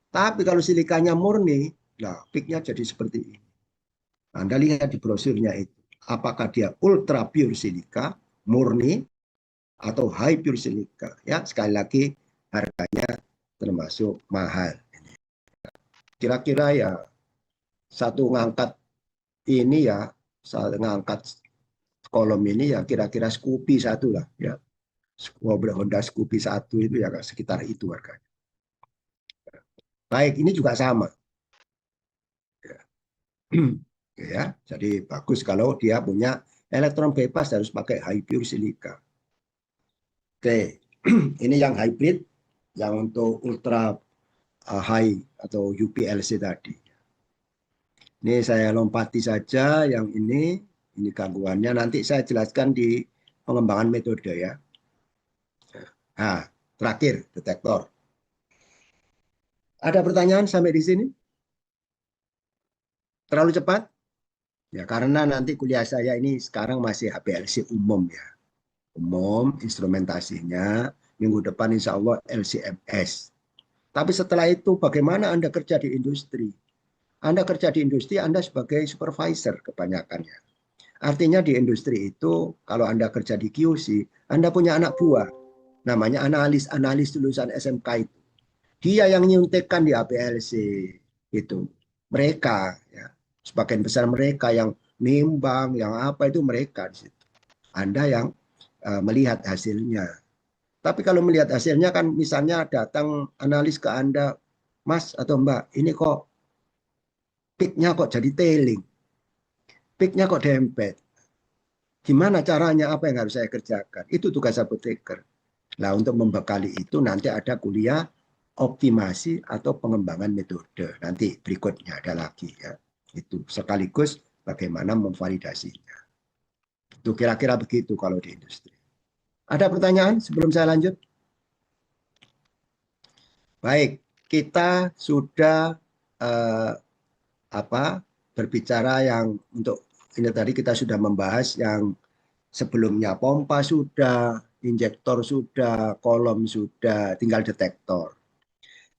Tapi kalau silikanya murni, nah peaknya jadi seperti ini. Anda lihat di brosurnya itu, apakah dia ultra pure silika, murni, atau high pure silika. Ya, sekali lagi harganya termasuk mahal. Kira-kira ya satu ngangkat ini ya, satu ngangkat kolom ini ya kira-kira Scoopy satu lah ya. Honda Scoopy satu itu ya sekitar itu harganya. Baik, ini juga sama. Ya, jadi bagus kalau dia punya elektron bebas harus pakai high pure silika. Oke, ini yang hybrid, yang untuk ultra high atau UPLC tadi. Ini saya lompati saja yang ini gangguannya. Nanti saya jelaskan di pengembangan metode ya. Nah, terakhir detektor. Ada pertanyaan sampai di sini? Terlalu cepat? Ya, karena nanti kuliah saya ini sekarang masih HPLC umum ya. Umum, instrumentasinya. Minggu depan insya Allah LCMS. Tapi setelah itu bagaimana Anda kerja di industri? Anda kerja di industri, Anda sebagai supervisor kebanyakannya. Artinya di industri itu, kalau Anda kerja di QC, Anda punya anak buah. Namanya analis lulusan SMK itu. Dia yang nyuntikkan di APLC itu. Mereka, ya, sebagian besar mereka yang nimbang, yang apa itu mereka di situ. Anda yang melihat hasilnya. Tapi kalau melihat hasilnya kan misalnya datang analis ke Anda, Mas atau Mbak, ini kok peak-nya kok jadi tailing. Peak-nya kok dempet. Gimana caranya, apa yang harus saya kerjakan? Itu tugas apoteker. Nah, untuk membekali itu nanti ada kuliah optimasi atau pengembangan metode. Nanti berikutnya ada lagi ya. Itu sekaligus bagaimana memvalidasinya. Itu kira-kira begitu kalau di industri. Ada pertanyaan sebelum saya lanjut? Baik, kita sudah berbicara yang untuk ini tadi kita sudah membahas yang sebelumnya pompa sudah, injektor sudah, kolom sudah, tinggal detektor.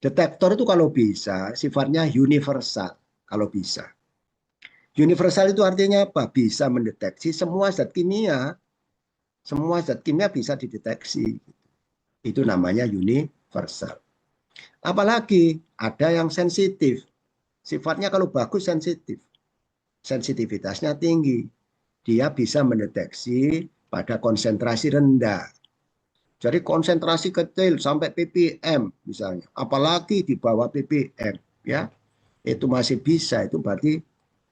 Detektor itu kalau bisa sifatnya universal, kalau bisa. Universal itu artinya apa? Bisa mendeteksi semua zat kimia. Semua zat kimia bisa dideteksi. Itu namanya universal. Apalagi ada yang sensitif. Sifatnya kalau bagus sensitif. Sensitivitasnya tinggi. Dia bisa mendeteksi pada konsentrasi rendah. Jadi konsentrasi kecil sampai ppm misalnya. Apalagi di bawah ppm. Ya, itu masih bisa. Itu berarti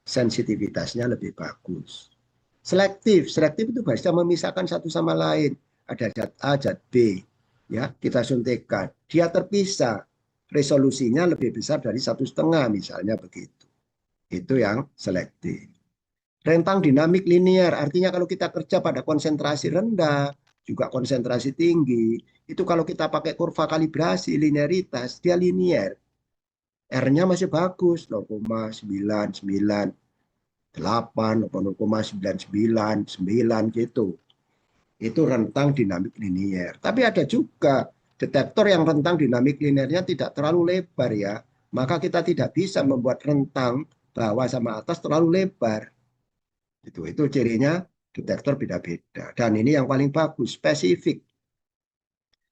sensitivitasnya lebih bagus. Selektif itu bisa memisahkan satu sama lain. Ada zat A, zat B. Ya, kita suntikkan. Dia terpisah. Resolusinya lebih besar dari 1,5 misalnya begitu. Itu yang selektif. Rentang dinamik linear, artinya kalau kita kerja pada konsentrasi rendah, juga konsentrasi tinggi, itu kalau kita pakai kurva kalibrasi linearitas, dia linear. R-nya masih bagus, 0,998 atau 0,999 gitu. Itu rentang dinamik linear. Tapi ada juga detektor yang rentang dinamik linearnya tidak terlalu lebar ya. Maka kita tidak bisa membuat rentang bawah sama atas terlalu lebar. Itu cirinya detektor beda-beda. Dan ini yang paling bagus, spesifik.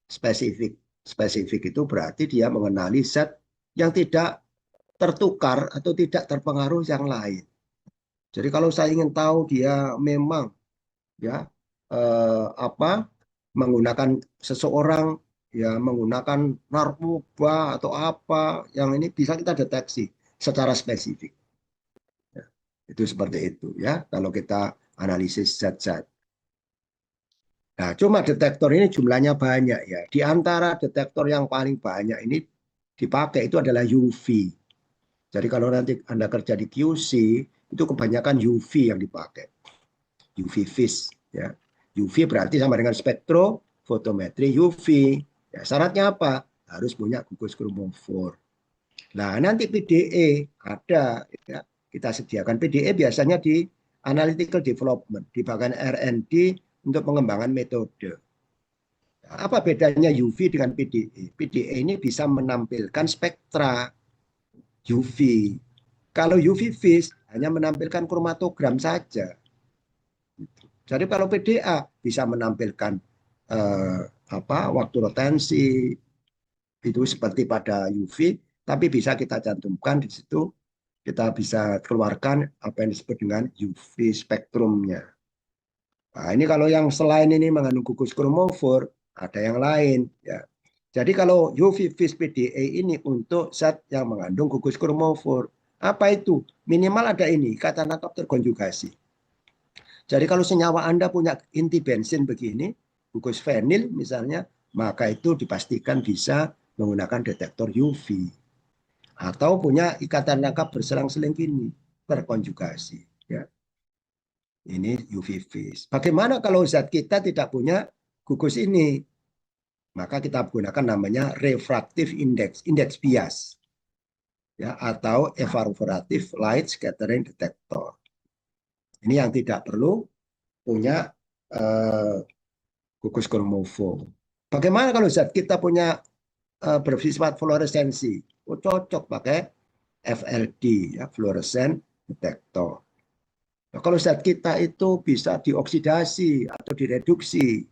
Spesifik. Spesifik itu berarti dia mengenali zat yang tidak tertukar atau tidak terpengaruh yang lain. Jadi kalau saya ingin tahu dia memang ya menggunakan seseorang ya menggunakan narkoba atau apa yang ini bisa kita deteksi secara spesifik. Ya, itu seperti itu ya kalau kita analisis zat-zat. Nah, cuma detektor ini jumlahnya banyak ya. Di antara detektor yang paling banyak ini dipakai itu adalah UV. Jadi kalau nanti Anda kerja di QC, itu kebanyakan UV yang dipakai. UV vis ya. UV berarti sama dengan spektrofotometri UV. Ya, syaratnya apa? Harus punya gugus kromofor. Nah, nanti PDE ada ya. Kita sediakan PDE biasanya di analytical development, di bagian R&D untuk pengembangan metode. Apa bedanya UV dengan PDE? PDE ini bisa menampilkan spektra UV. Kalau UV vis hanya menampilkan kromatogram saja. Jadi kalau PDA bisa menampilkan waktu rotansi itu seperti pada UV, tapi bisa kita cantumkan di situ, kita bisa keluarkan apa yang disebut dengan UV spektrumnya. Nah, ini kalau yang selain ini mengandung gugus kromofor, ada yang lain ya. Jadi kalau UV vis PDE ini untuk zat yang mengandung gugus kromofor. Apa itu? Minimal ada ini, kata tangkap terkonjugasi. Jadi kalau senyawa Anda punya inti bensin begini, gugus fenil misalnya, maka itu dipastikan bisa menggunakan detektor UV. Atau punya ikatan tangkap berselang-seling gini, terkonjugasi ya. Ini UV vis. Bagaimana kalau zat kita tidak punya gugus ini? Maka kita gunakan namanya refractive index, indeks bias. Ya, atau evaporative light scattering detector. Ini yang tidak perlu punya gugus kromofor. Bagaimana kalau zat kita punya bersifat fluoresensi? Oh, cocok pakai FLD, ya, fluorescent detector. Nah, kalau zat kita itu bisa dioksidasi atau direduksi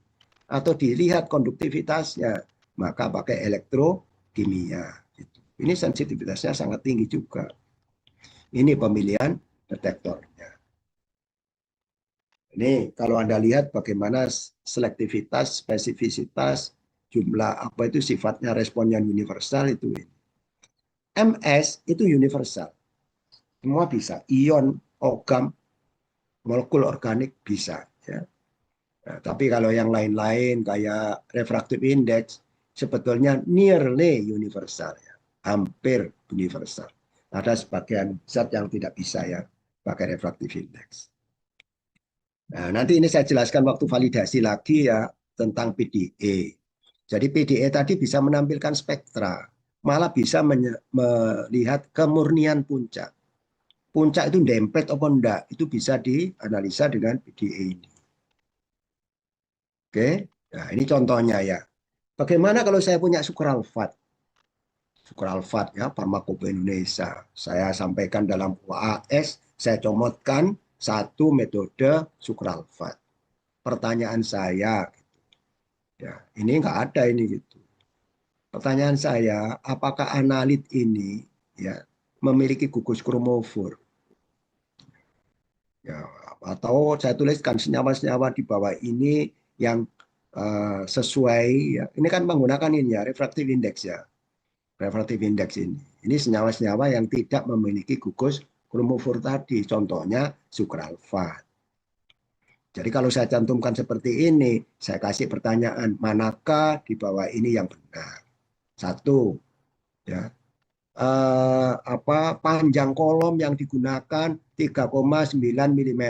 atau dilihat konduktivitasnya, maka pakai elektrokimia. Ini sensitivitasnya sangat tinggi juga. Ini pemilihan detektornya. Ini kalau Anda lihat bagaimana selektivitas, spesifisitas, jumlah apa itu sifatnya respon yang universal itu. MS itu universal. Semua bisa. Ion, ogam, molekul organik bisa. Ya. Nah, tapi kalau yang lain-lain kayak refractive index sebetulnya nearly universal. Ya. Hampir universal. Ada sebagian zat yang tidak bisa ya pakai refractive index. Nah, nanti ini saya jelaskan waktu validasi lagi ya tentang PDE. Jadi PDE tadi bisa menampilkan spektra, malah bisa melihat kemurnian puncak. Puncak itu dempet apa enggak, itu bisa dianalisa dengan PDE ini. Oke, nah ini contohnya ya. Bagaimana kalau saya punya sukralfat? Sukralfat ya, Farmakope Indonesia. Saya sampaikan dalam UAS, saya comotkan satu metode sukralfat. Pertanyaan saya, ya ini nggak ada ini gitu. Pertanyaan saya, apakah analit ini ya memiliki gugus kromofor? Ya, atau saya tuliskan senyawa-senyawa di bawah ini yang sesuai ya. Ini kan menggunakan ini ya, refractive index ya. Refractive index ini. Ini senyawa-senyawa yang tidak memiliki gugus kromofor tadi, contohnya sukralfat. Jadi kalau saya cantumkan seperti ini, saya kasih pertanyaan, manakah di bawah ini yang benar? Satu, ya, panjang kolom yang digunakan 3,9 mm.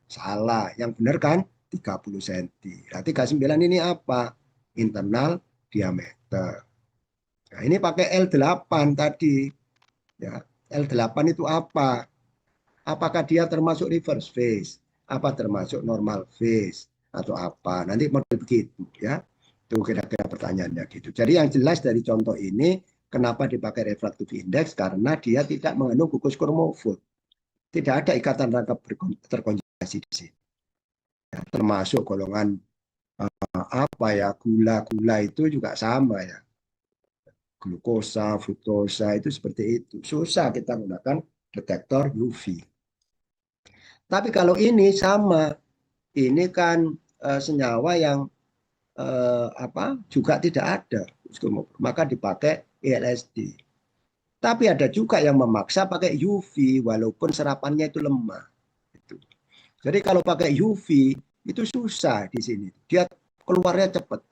Salah, yang benar kan 30 cm. Nah, 39 ini apa? Internal diameter. Nah, ini pakai L8 tadi. Ya, L8 itu apa? Apakah dia termasuk reverse phase? Apa termasuk normal phase? Atau apa? Nanti model begitu ya. Itu kira-kira pertanyaannya gitu. Jadi yang jelas dari contoh ini, kenapa dipakai refractive index? Karena dia tidak mengandung gugus kromofor. Tidak ada ikatan rangkap terkonjugasi di sini. Ya, termasuk golongan gula-gula itu juga sama ya. glukosa, fruktosa itu seperti itu. Susah kita menggunakan detektor UV. Tapi kalau ini sama, ini kan senyawa yang juga tidak ada, maka dipakai LSD. Tapi ada juga yang memaksa pakai UV walaupun serapannya itu lemah. Jadi kalau pakai UV itu susah di sini, dia keluarnya cepat.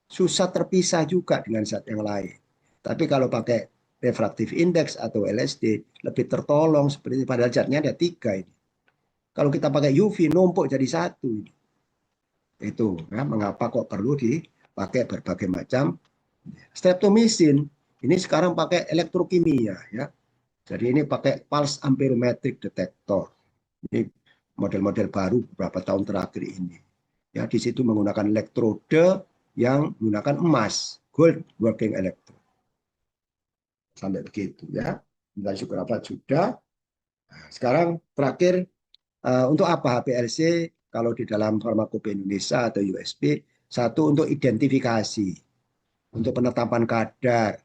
Susah terpisah juga dengan zat yang lain. Tapi kalau pakai refractive index atau LSD lebih tertolong seperti padahal zatnya ada 3 ini. Kalau kita pakai UV numpuk jadi 1 ini. Itu mengapa kok perlu dipakai berbagai macam streptomycin. Ini sekarang pakai elektrokimia ya. Jadi ini pakai pulse amperometric detector. Ini model-model baru beberapa tahun terakhir ini. Ya, di situ menggunakan elektrode yang menggunakan emas, gold working electrode. Sampai begitu ya. Dan syukur sudah. Nah, sekarang terakhir untuk apa HPLC kalau di dalam Farmakope Indonesia atau USP? Satu untuk identifikasi, untuk penetapan kadar,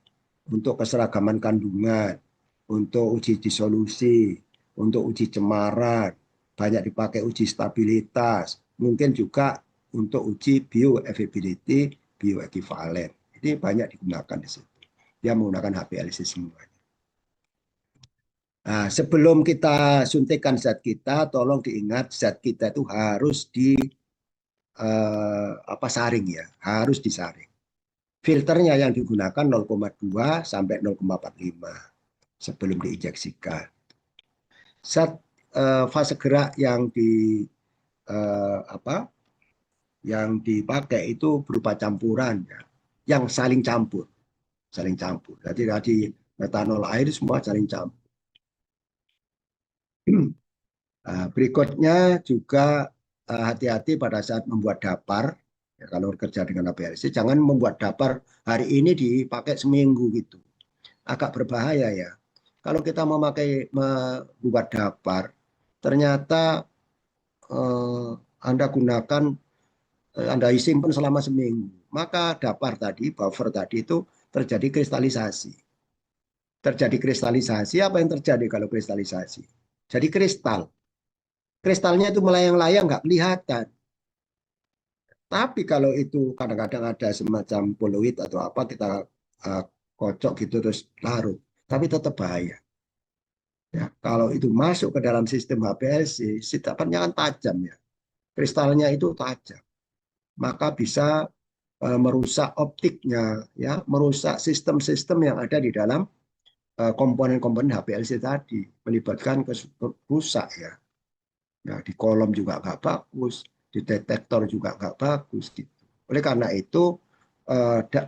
untuk keseragaman kandungan, untuk uji disolusi, untuk uji cemaran, banyak dipakai uji stabilitas, mungkin juga untuk uji bioavailability, bioekivalen. Ini banyak digunakan di situ. Dia menggunakan HPLC semuanya. Nah, sebelum kita suntikan zat kita, tolong diingat zat kita itu harus saring ya, harus disaring. Filternya yang digunakan 0,2 sampai 0,45 sebelum diinjeksikan. Zat fase gerak yang dipakai itu berupa campuran ya, yang saling campur. Jadi tadi metanol air semua saling campur. Berikutnya juga hati-hati pada saat membuat dapar. Ya, kalau kerja dengan HPLC, jangan membuat dapar hari ini dipakai seminggu gitu. Agak berbahaya ya. Kalau kita membuat dapar, ternyata Anda gunakan, Anda simpan selama seminggu. Maka dapar tadi, buffer tadi itu terjadi kristalisasi. Terjadi kristalisasi, apa yang terjadi kalau kristalisasi? Jadi kristal. Kristalnya itu melayang-layang, nggak kelihatan. Tapi kalau itu kadang-kadang ada semacam poluid atau apa, kita kocok gitu terus larut. Tapi tetap bahaya. Ya, kalau itu masuk ke dalam sistem HPLC, sidapannya kan tajam ya. Kristalnya itu tajam. Maka bisa merusak optiknya, ya, merusak sistem-sistem yang ada di dalam komponen-komponen HPLC tadi, melibatkan rusak ya. Ya, di kolom juga nggak bagus, di detektor juga nggak bagus gitu. Oleh karena itu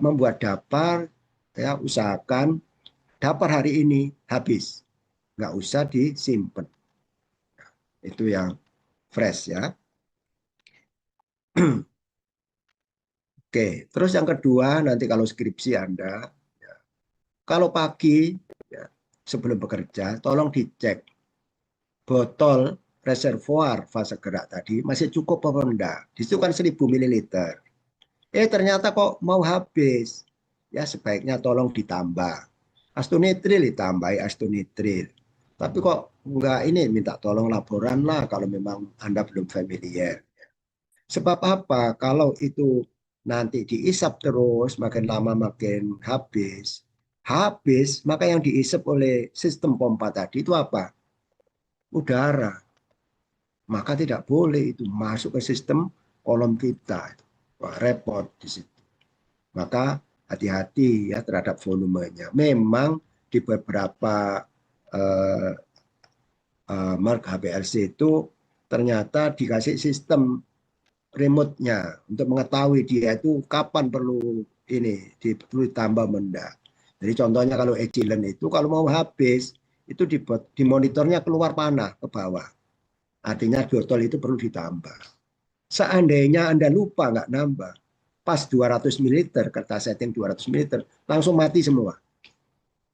membuat dapar ya usahakan dapar hari ini habis, nggak usah disimpan. Itu yang fresh ya. Oke, terus yang kedua nanti kalau skripsi Anda, ya, kalau pagi ya, sebelum bekerja tolong dicek botol reservoir fase gerak tadi masih cukup apa enggak. Di situ kan 1000 ml. Ternyata kok mau habis. Ya sebaiknya tolong ditambah. Astonitril ditambahi astonitril. Tapi kok enggak ini minta tolong laporan lah kalau memang Anda belum familiar. Sebab apa? Kalau itu nanti diisap terus makin lama makin habis, maka yang diisap oleh sistem pompa tadi itu apa? Udara. Maka tidak boleh itu masuk ke sistem kolom kita. Wah, repot di situ. Maka hati-hati ya terhadap volumenya. Memang di beberapa merek HPLC itu ternyata dikasih sistem remote-nya untuk mengetahui dia itu kapan perlu perlu ditambah mendak. Jadi contohnya kalau ethylene itu kalau mau habis itu di monitornya keluar panah ke bawah. Artinya botol itu perlu ditambah. Seandainya Anda lupa nggak nambah, pas 200 ml, kertas setting 200 ml, langsung mati semua.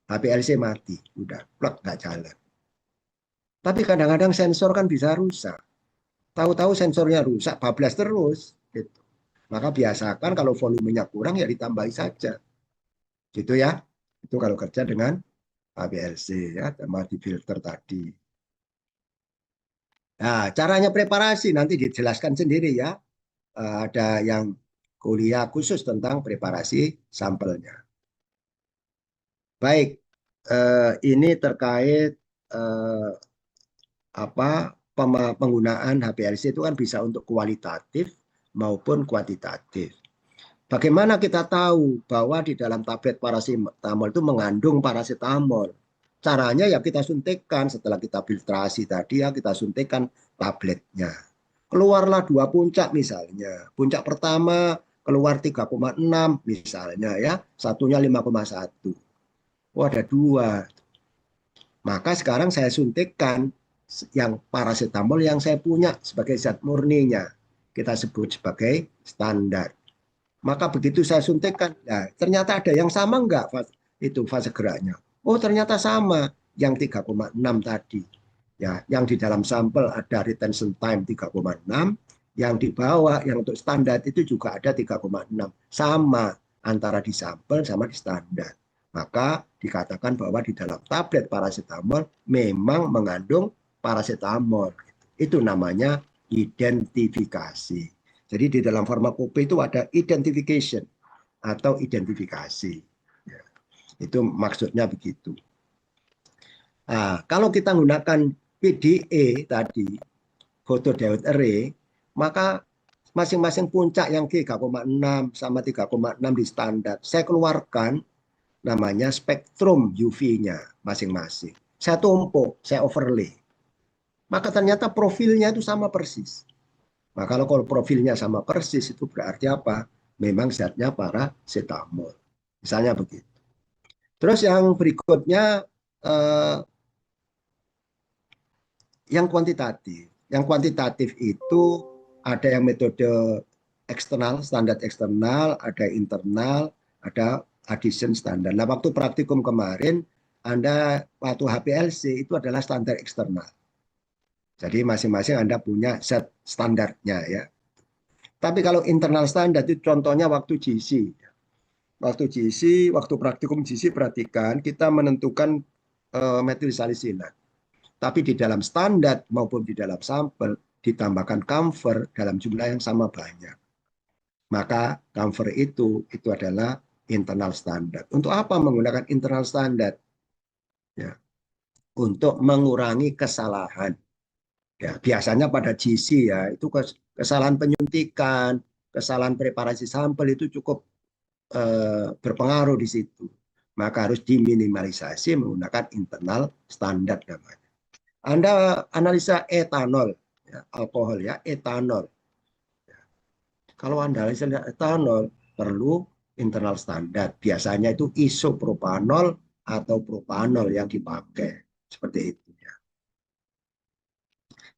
HPLC mati, udah plug nggak jalan. Tapi kadang-kadang sensor kan bisa rusak. Tahu-tahu sensornya rusak, bablas terus. Gitu. Maka biasakan kalau volumenya kurang ya ditambahi saja. Gitu ya. Itu kalau kerja dengan HPLC ya, sama di filter tadi. Nah, caranya preparasi nanti dijelaskan sendiri ya. Ada yang kuliah khusus tentang preparasi sampelnya. Baik, ini terkait penggunaan HPLC itu kan bisa untuk kualitatif maupun kuantitatif. Bagaimana kita tahu bahwa di dalam tablet paracetamol itu mengandung paracetamol? Caranya ya kita suntikkan setelah kita filtrasi tadi ya, kita suntikkan tabletnya. Keluarlah 2 puncak misalnya. Puncak pertama keluar 3,6 misalnya ya, satunya 5,1. Oh, ada 2. Maka sekarang saya suntikkan yang paracetamol yang saya punya sebagai zat murninya. Kita sebut sebagai standar. Maka begitu saya suntikkan, nah, ternyata ada yang sama enggak itu fase geraknya. Oh, ternyata sama yang 3,6 tadi. Ya, yang di dalam sampel ada retention time 3,6, yang di bawah yang untuk standar itu juga ada 3,6. Sama antara di sampel sama di standar. Maka dikatakan bahwa di dalam tablet paracetamol memang mengandung paracetamol. Itu namanya identifikasi. Jadi di dalam farmakope itu ada identification atau identifikasi. Ya, itu maksudnya begitu. Nah, kalau kita menggunakan PDE tadi, photodiode array, maka masing-masing puncak yang 3,6 sama 3,6 di standar, saya keluarkan namanya spektrum UV-nya masing-masing. Saya tumpuk, saya overlay. Maka ternyata profilnya itu sama persis. Nah, kalau profilnya sama persis itu berarti apa? Memang zatnya paracetamol. Misalnya begitu. Terus yang berikutnya yang kuantitatif. Yang kuantitatif itu ada yang metode eksternal, standar eksternal, ada internal, ada addition standar. Nah, waktu praktikum kemarin, Anda waktu HPLC itu adalah standar eksternal. Jadi masing-masing Anda punya set standarnya ya. Tapi kalau internal standar itu contohnya waktu GC. Waktu GC, waktu praktikum GC perhatikan kita menentukan metilsalisilat. Tapi di dalam standar maupun di dalam sampel ditambahkan camphor dalam jumlah yang sama banyak. Maka camphor itu adalah internal standar. Untuk apa menggunakan internal standar? Ya, untuk mengurangi kesalahan. Ya, biasanya pada GC ya, itu kesalahan penyuntikan, kesalahan preparasi sampel itu cukup berpengaruh di situ. Maka harus diminimalisasi menggunakan internal standar namanya. Anda analisa etanol, ya, alkohol ya, etanol. Ya. Kalau Anda analisa etanol perlu internal standar. Biasanya itu isopropanol atau propanol yang dipakai. Seperti itu.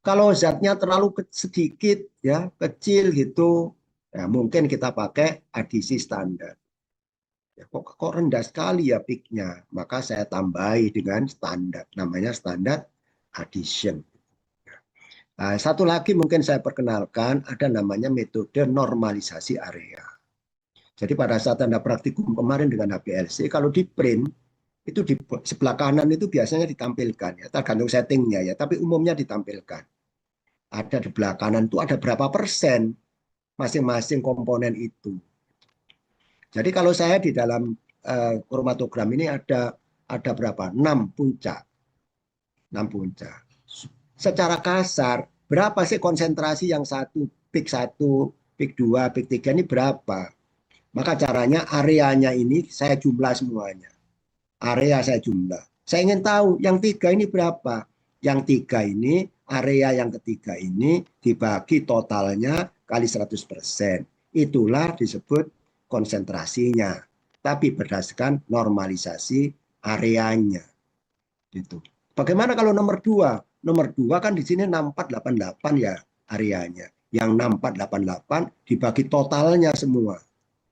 Kalau zatnya terlalu sedikit, ya kecil gitu, ya mungkin kita pakai adisi standar. Ya, kok rendah sekali ya peaknya, maka saya tambahi dengan standar, namanya standar addition. Nah, satu lagi mungkin saya perkenalkan, ada namanya metode normalisasi area. Jadi pada saat Anda praktikum kemarin dengan HPLC, kalau di print, itu di sebelah kanan itu biasanya ditampilkan, ya tergantung settingnya ya, tapi umumnya ditampilkan. Ada di belah kanan itu ada berapa persen masing-masing komponen itu. Jadi kalau saya di dalam kromatogram ini ada berapa? 6 puncak. 6 puncak. Secara kasar, berapa sih konsentrasi yang peak 1, peak 2, peak 3 ini berapa? Maka caranya areanya ini saya jumlah semuanya. Area saya jumlah. Saya ingin tahu yang 3 ini berapa? Yang 3 ini, area yang ketiga ini dibagi totalnya kali 100%. Itulah disebut konsentrasinya. Tapi berdasarkan normalisasi areanya. Gitu. Bagaimana kalau nomor 2? Nomor 2 kan di sini 6488 ya areanya. Yang 6488 dibagi totalnya semua.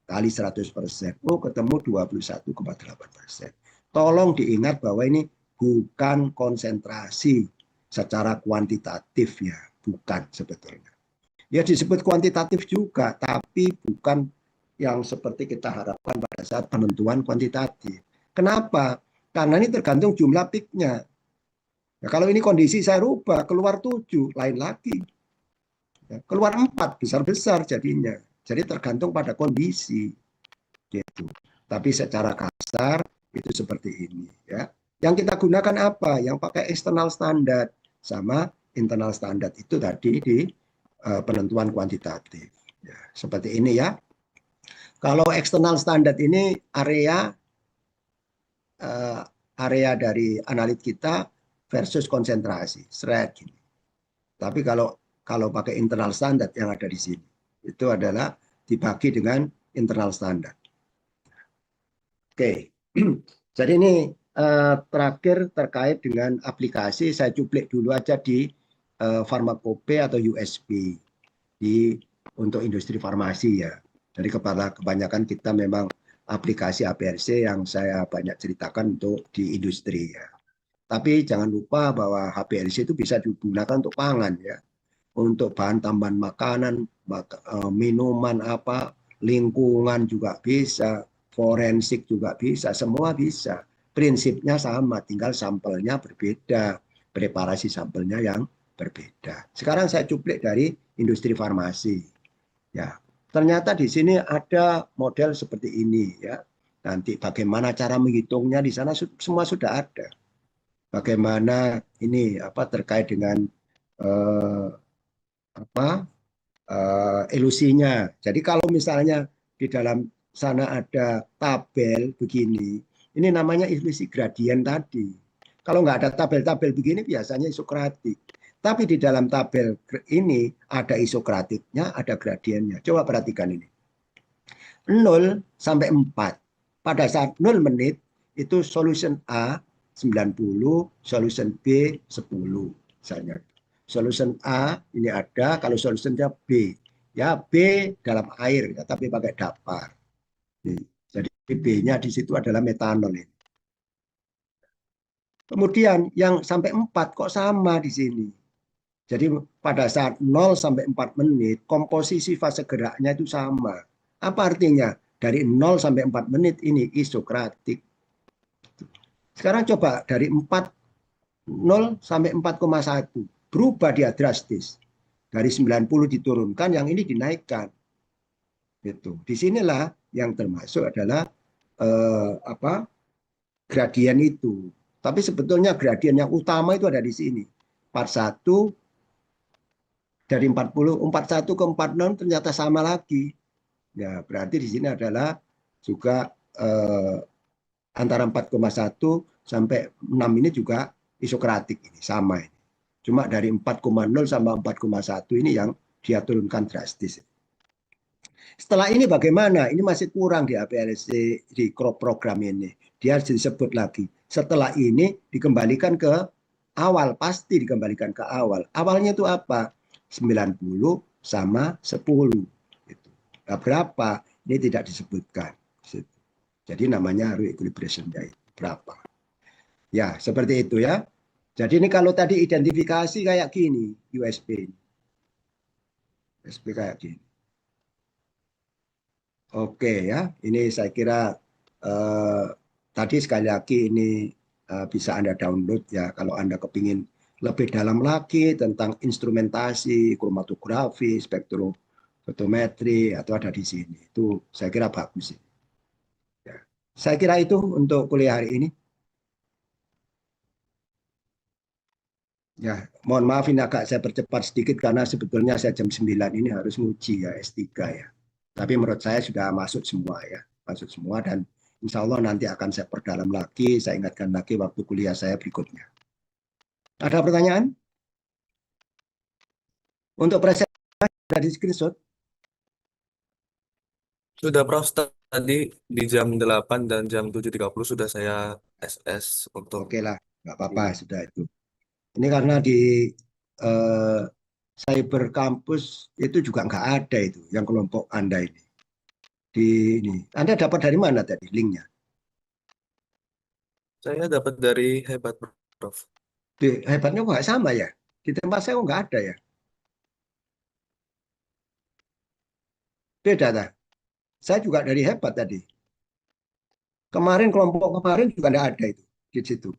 Kali 100%. Oh, ketemu 21,8%. Tolong diingat bahwa ini bukan konsentrasi secara kuantitatif ya, bukan sebetulnya. Ya disebut kuantitatif juga, tapi bukan yang seperti kita harapkan pada saat penentuan kuantitatif. Kenapa? Karena ini tergantung jumlah peak-nya. Ya, kalau ini kondisi saya rubah, keluar 7, lain lagi. Ya, keluar 4, besar-besar jadinya. Jadi tergantung pada kondisi. Gitu. Tapi secara kasar itu seperti ini. Ya. Yang kita gunakan apa? Yang pakai external standard sama internal standard itu tadi di penentuan kuantitatif. Ya, seperti ini ya. Kalau external standard ini area dari analit kita versus konsentrasi, seret gini. Tapi kalau pakai internal standard yang ada di sini, itu adalah dibagi dengan internal standard. Oke, jadi ini terakhir terkait dengan aplikasi, saya cuplik dulu aja di farmakope atau USB untuk industri farmasi ya. Jadi kebanyakan kita memang aplikasi APLC yang saya banyak ceritakan untuk di industri ya. Tapi jangan lupa bahwa HPLC itu bisa digunakan untuk pangan ya. Untuk bahan tambahan makanan, minuman apa, lingkungan juga bisa, forensik juga bisa, semua bisa. Prinsipnya sama, tinggal sampelnya berbeda, preparasi sampelnya yang berbeda. Sekarang saya cuplik dari industri farmasi. Ya, ternyata di sini ada model seperti ini ya. Nanti bagaimana cara menghitungnya di sana semua sudah ada. Bagaimana ini terkait dengan ilusinya. Jadi kalau misalnya di dalam sana ada tabel begini, ini namanya ilusi gradien tadi. Kalau nggak ada tabel-tabel begini biasanya isokratik. Tapi di dalam tabel ini ada isokratiknya, ada gradiennya. Coba perhatikan ini. 0 sampai 4. Pada saat 0 menit itu solution A 90, solution B 10 misalnya. Solution A ini ada, kalau solutionnya B. Ya B dalam air, ya, tapi pakai dapar. Jadi B-nya di situ adalah metanol ini. Kemudian yang sampai 4 kok sama di sini. Jadi pada saat 0 sampai 4 menit, komposisi fase geraknya itu sama. Apa artinya? Dari 0 sampai 4 menit ini isokratik. Sekarang coba dari 0 sampai 4,1. Berubah dia drastis. Dari 90 diturunkan, yang ini dinaikkan. Itu. Disinilah yang termasuk adalah gradien itu. Tapi sebetulnya gradien yang utama itu ada di sini. 41 dari 41 ke 46 ternyata sama lagi. Ya, berarti di sini adalah juga antara 4,1 sampai 6 ini juga isokratik ini, sama ini. Cuma dari 4,0 sampai 4,1 ini yang dia turunkan drastis. Setelah ini bagaimana? Ini masih kurang di APLC, di crop program ini. Dia disebut lagi. Setelah ini dikembalikan ke awal, pasti dikembalikan ke awal. Awalnya itu apa? 90 sama 10. Nah, berapa? Ini tidak disebutkan. Jadi namanya re-equilibration berapa. Ya, seperti itu ya. Jadi ini kalau tadi identifikasi kayak gini, USB. USB kayak gini. Oke ya, ini saya kira tadi sekali lagi ini bisa Anda download ya kalau Anda kepingin lebih dalam lagi tentang instrumentasi, kromatografi, spektrofotometri atau ada di sini. Itu saya kira bagus. Ya. Saya kira itu untuk kuliah hari ini. Ya, mohon maaf ini agak saya percepat sedikit karena sebetulnya saya jam 9 ini harus nguji ya S3 ya. Tapi menurut saya sudah masuk semua ya, masuk semua dan insya Allah nanti akan saya perdalam lagi, saya ingatkan lagi waktu kuliah saya berikutnya. Ada pertanyaan? Untuk presentasi ada di screenshot? Sudah Prof, tadi di jam 8 dan jam 7.30 sudah saya SS untuk Oke lah, nggak apa-apa sudah itu. Ini karena di cyber kampus itu juga nggak ada itu yang kelompok Anda ini. Di ini. Anda dapat dari mana tadi linknya? saya dapat dari Hebat Prof. Hebatnya kok nggak sama ya? Di tempat saya kok nggak ada ya? Beda dah. Saya juga dari hebat tadi. Kemarin kelompok kemarin juga nggak ada itu di situ.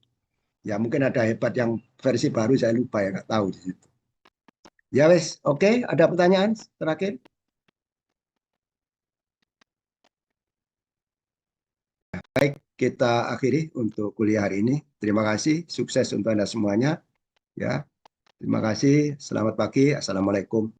Ya mungkin ada hebat yang versi baru saya lupa ya, nggak tahu di situ. Ya wes, oke. Ada pertanyaan terakhir? Baik, kita akhiri untuk kuliah hari ini. Terima kasih, sukses untuk Anda semuanya. Ya, terima kasih. Selamat pagi. Assalamualaikum.